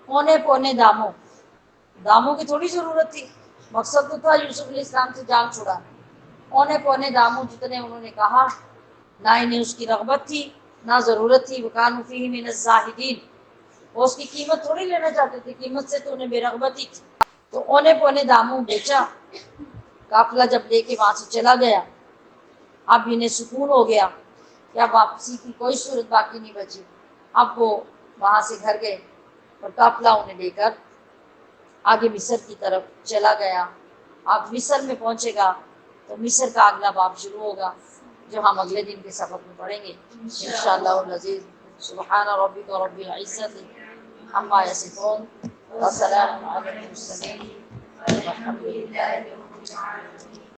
[SPEAKER 1] پونے پونے داموں کی تھوڑی ضرورت تھی، مقصد تو تھا یوسف علیہ السلام سے جان چھڑا، پونے پونے داموں جتنے انہوں نے کہا، نہ انہیں اس کی رغبت تھی نہ ضرورت تھی، وَكَانُوا فِيهِ مِنَ الزَّاهِدِينَ، وہ اس کی قیمت تھوڑی لینا چاہتے تھے، قیمت سے تو انہیں بے رغبت ہی تھی۔ تو اونے پونے داموں بیچا، قافلہ جب لے کے وہاں سے چلا گیا، اب انہیں سکون ہو گیا کہ اب واپسی کی کوئی صورت باقی نہیں بچی۔ اب وہ وہاں سے گھر گئے اور قافلہ انہیں لے کر آگے مصر کی طرف چلا گیا۔ اب مصر میں پہنچے گا تو مصر کا اگلا باب شروع ہوگا جو ہم اگلے دن کے سبق میں پڑھیں گے انشاءاللہ العزیز۔ سبحان ربک رب العزت عما یصفون وسلام علی المرسلین والحمد للہ رب العالمین۔